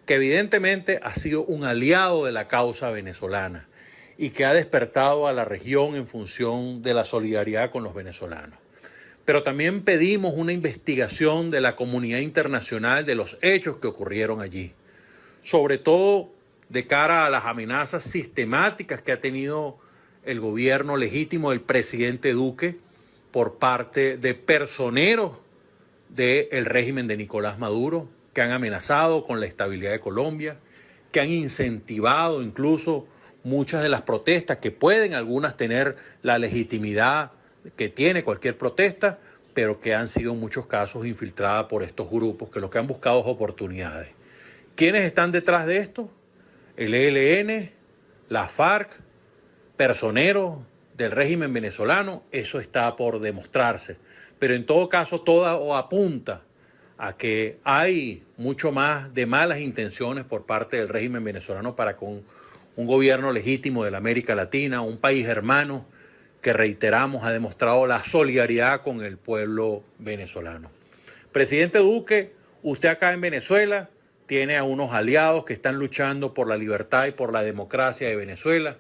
que evidentemente ha sido un aliado de la causa venezolana y que ha despertado a la región en función de la solidaridad con los venezolanos. Pero también pedimos una investigación de la comunidad internacional de los hechos que ocurrieron allí, sobre todo de cara a las amenazas sistemáticas que ha tenido el gobierno legítimo del presidente Duque por parte de personeros del régimen de Nicolás Maduro, que han amenazado con la estabilidad de Colombia, que han incentivado incluso muchas de las protestas, que pueden algunas tener la legitimidad que tiene cualquier protesta, pero que han sido en muchos casos infiltradas por estos grupos que lo que han buscado es oportunidades. ¿Quiénes están detrás de esto? El ELN, la FARC, personeros del régimen venezolano, eso está por demostrarse. Pero en todo caso, todo apunta a que hay mucho más de malas intenciones por parte del régimen venezolano para con un gobierno legítimo de la América Latina, un país hermano que, reiteramos, ha demostrado la solidaridad con el pueblo venezolano. Presidente Duque, usted acá en Venezuela tiene a unos aliados que están luchando por la libertad y por la democracia de Venezuela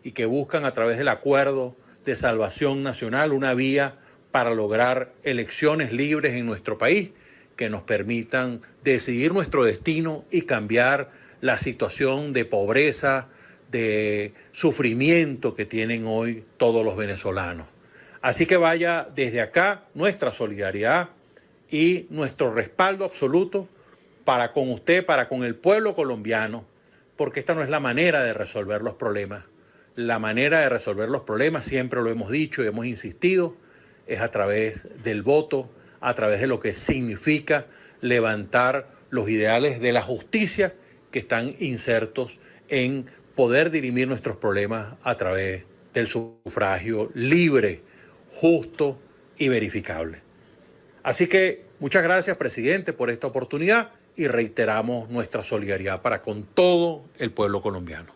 y que buscan a través del acuerdo de salvación nacional una vía para lograr elecciones libres en nuestro país que nos permitan decidir nuestro destino y cambiar la situación de pobreza, de sufrimiento que tienen hoy todos los venezolanos. Así que vaya desde acá nuestra solidaridad y nuestro respaldo absoluto para con usted, para con el pueblo colombiano, porque esta no es la manera de resolver los problemas. La manera de resolver los problemas, siempre lo hemos dicho y hemos insistido, es a través del voto, a través de lo que significa levantar los ideales de la justicia que están insertos en poder dirimir nuestros problemas a través del sufragio libre, justo y verificable. Así que muchas gracias, presidente, por esta oportunidad y reiteramos nuestra solidaridad para con todo el pueblo colombiano.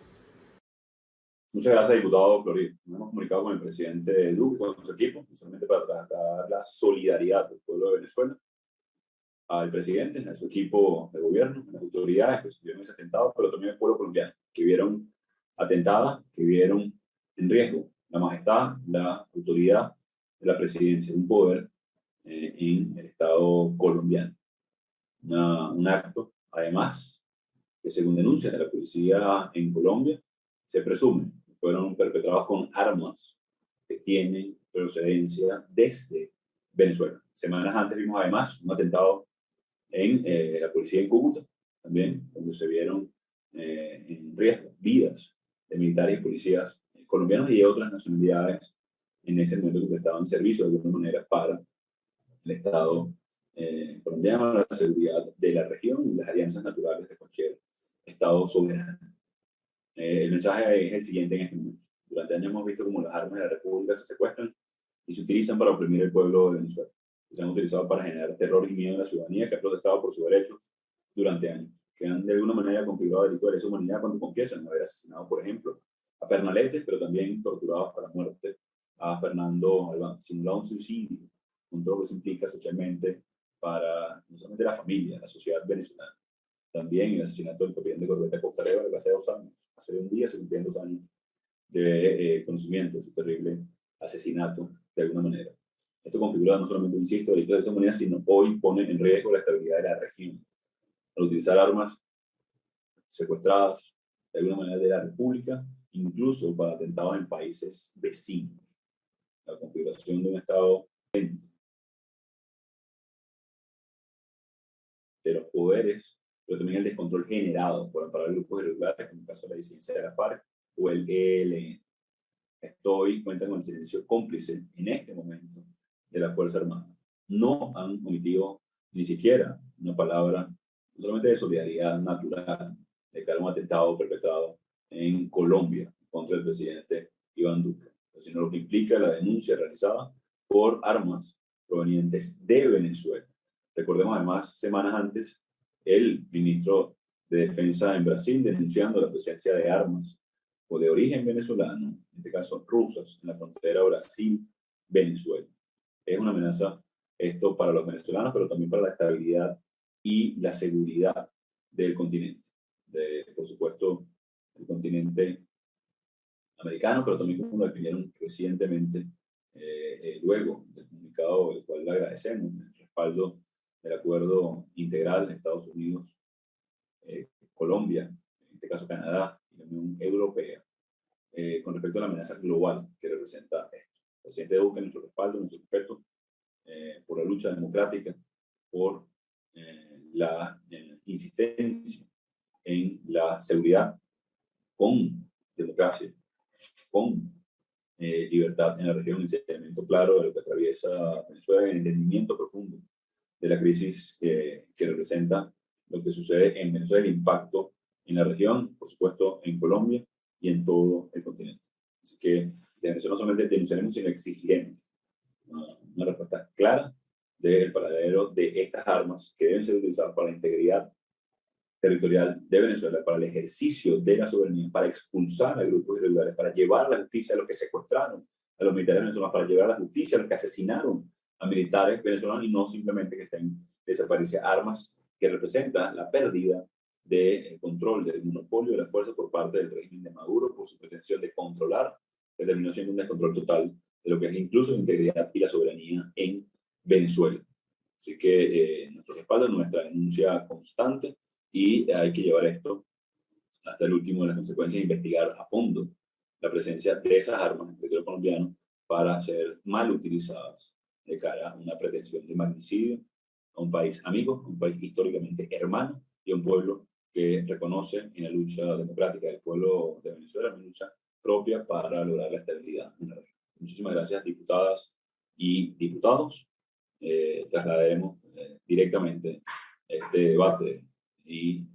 Muchas gracias, diputado Florido. Nos hemos comunicado con el presidente Duque, con su equipo, no solamente para tratar la solidaridad del pueblo de Venezuela, al presidente, a su equipo de gobierno, a las autoridades que sufrieron ese atentado, pero también al pueblo colombiano, que vieron atentada, que vieron en riesgo la majestad, la autoridad de la presidencia, de un poder en el Estado colombiano. Un acto, además, que según denuncias de la policía en Colombia, se presume que fueron perpetrados con armas que tienen procedencia desde Venezuela. Semanas antes vimos además un atentado en la policía en Cúcuta, también, donde se vieron en riesgo vidas de militares y policías colombianos y de otras nacionalidades en ese momento que estaban en servicio de alguna manera para el Estado colombiano, la seguridad de la región y las alianzas naturales de cualquier Estado soberano. El mensaje es el siguiente en este momento. Durante años hemos visto cómo las armas de la República se secuestran y se utilizan para oprimir el pueblo de Venezuela. Se han utilizado para generar terror y miedo en la ciudadanía que ha protestado por sus derechos durante años, que han de alguna manera configurado delito de lesa humanidad cuando confiesan haber asesinado, por ejemplo, a Pernalete, pero también torturado hasta la muerte a Fernando Albán, simulado un suicidio, con todo lo que se implica socialmente para no solamente la familia, la sociedad venezolana. También el asesinato del capitán de corbeta Costa Rica hace 2 años. Hace un día se cumplían 2 años de conocimiento de su terrible asesinato de alguna manera. Esto configura no solamente, insisto, delitos de esa humanidad, sino hoy pone en riesgo la estabilidad de la región. Al utilizar armas secuestradas de alguna manera de la República, incluso para atentados en países vecinos. La configuración de un Estado de los poderes, pero también el descontrol generado por amparar grupos irregulares, como el caso de la disidencia de la FARC o el ELN. Cuentan con el silencio cómplice en este momento de la Fuerza Armada. No han omitido ni siquiera una palabra, no solamente de solidaridad natural, de cara a un atentado perpetrado en Colombia contra el presidente Iván Duque, sino lo que implica la denuncia realizada por armas provenientes de Venezuela. Recordemos además, semanas antes, el ministro de Defensa en Brasil denunciando la presencia de armas o de origen venezolano, en este caso rusas, en la frontera Brasil-Venezuela. Es una amenaza esto para los venezolanos, pero también para la estabilidad y la seguridad del continente. Por supuesto, el continente americano, pero también como lo definieron recientemente, luego del comunicado, el cual le agradecemos, el respaldo del acuerdo integral de Estados Unidos, Colombia, en este caso Canadá y la Unión Europea, con respecto a la amenaza global que representa esto. El presidente Duque, nuestro respaldo, nuestro respeto por la lucha democrática, por la insistencia en la seguridad con democracia, con libertad en la región, el seguimiento claro de lo que atraviesa Venezuela, el entendimiento profundo de la crisis que representa lo que sucede en Venezuela, el impacto en la región, por supuesto en Colombia y en todo el continente. Así que desde eso no solamente denunciaremos, sino exigiremos una respuesta clara del paradero de estas armas que deben ser utilizadas para la integridad territorial de Venezuela, para el ejercicio de la soberanía, para expulsar a grupos irregulares, para llevar a la justicia a los que secuestraron a los militares venezolanos, para llevar a la justicia a los que asesinaron a militares venezolanos y no simplemente que estén desaparecidas. Armas que representan la pérdida de control del monopolio de la fuerza por parte del régimen de Maduro por su pretensión de controlar, que terminó siendo un descontrol total de lo que es incluso la integridad y la soberanía en Venezuela. Así que nuestro respaldo, nuestra denuncia constante, y hay que llevar esto hasta el último de las consecuencias, investigar a fondo la presencia de esas armas en territorio colombiano para ser mal utilizadas de cara a una pretensión de magnicidio a un país amigo, a un país históricamente hermano y a un pueblo que reconoce en la lucha democrática del pueblo de Venezuela, una lucha propia para lograr la estabilidad en la región. Muchísimas gracias, diputadas y diputados. Trasladaremos directamente este debate y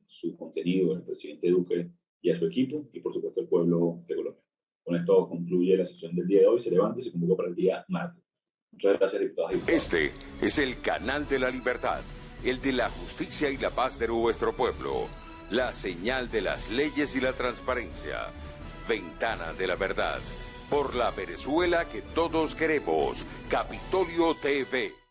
su contenido al presidente Duque y a su equipo y por supuesto al pueblo de Colombia. Con esto concluye la sesión del día de hoy. Se levanta y se convoca para el día martes. Muchas gracias, diputados y diputados. Este es el canal de la libertad, el de la justicia y la paz de nuestro pueblo, la señal de las leyes y la transparencia, Ventana de la Verdad, por la Venezuela que todos queremos, Capitolio TV.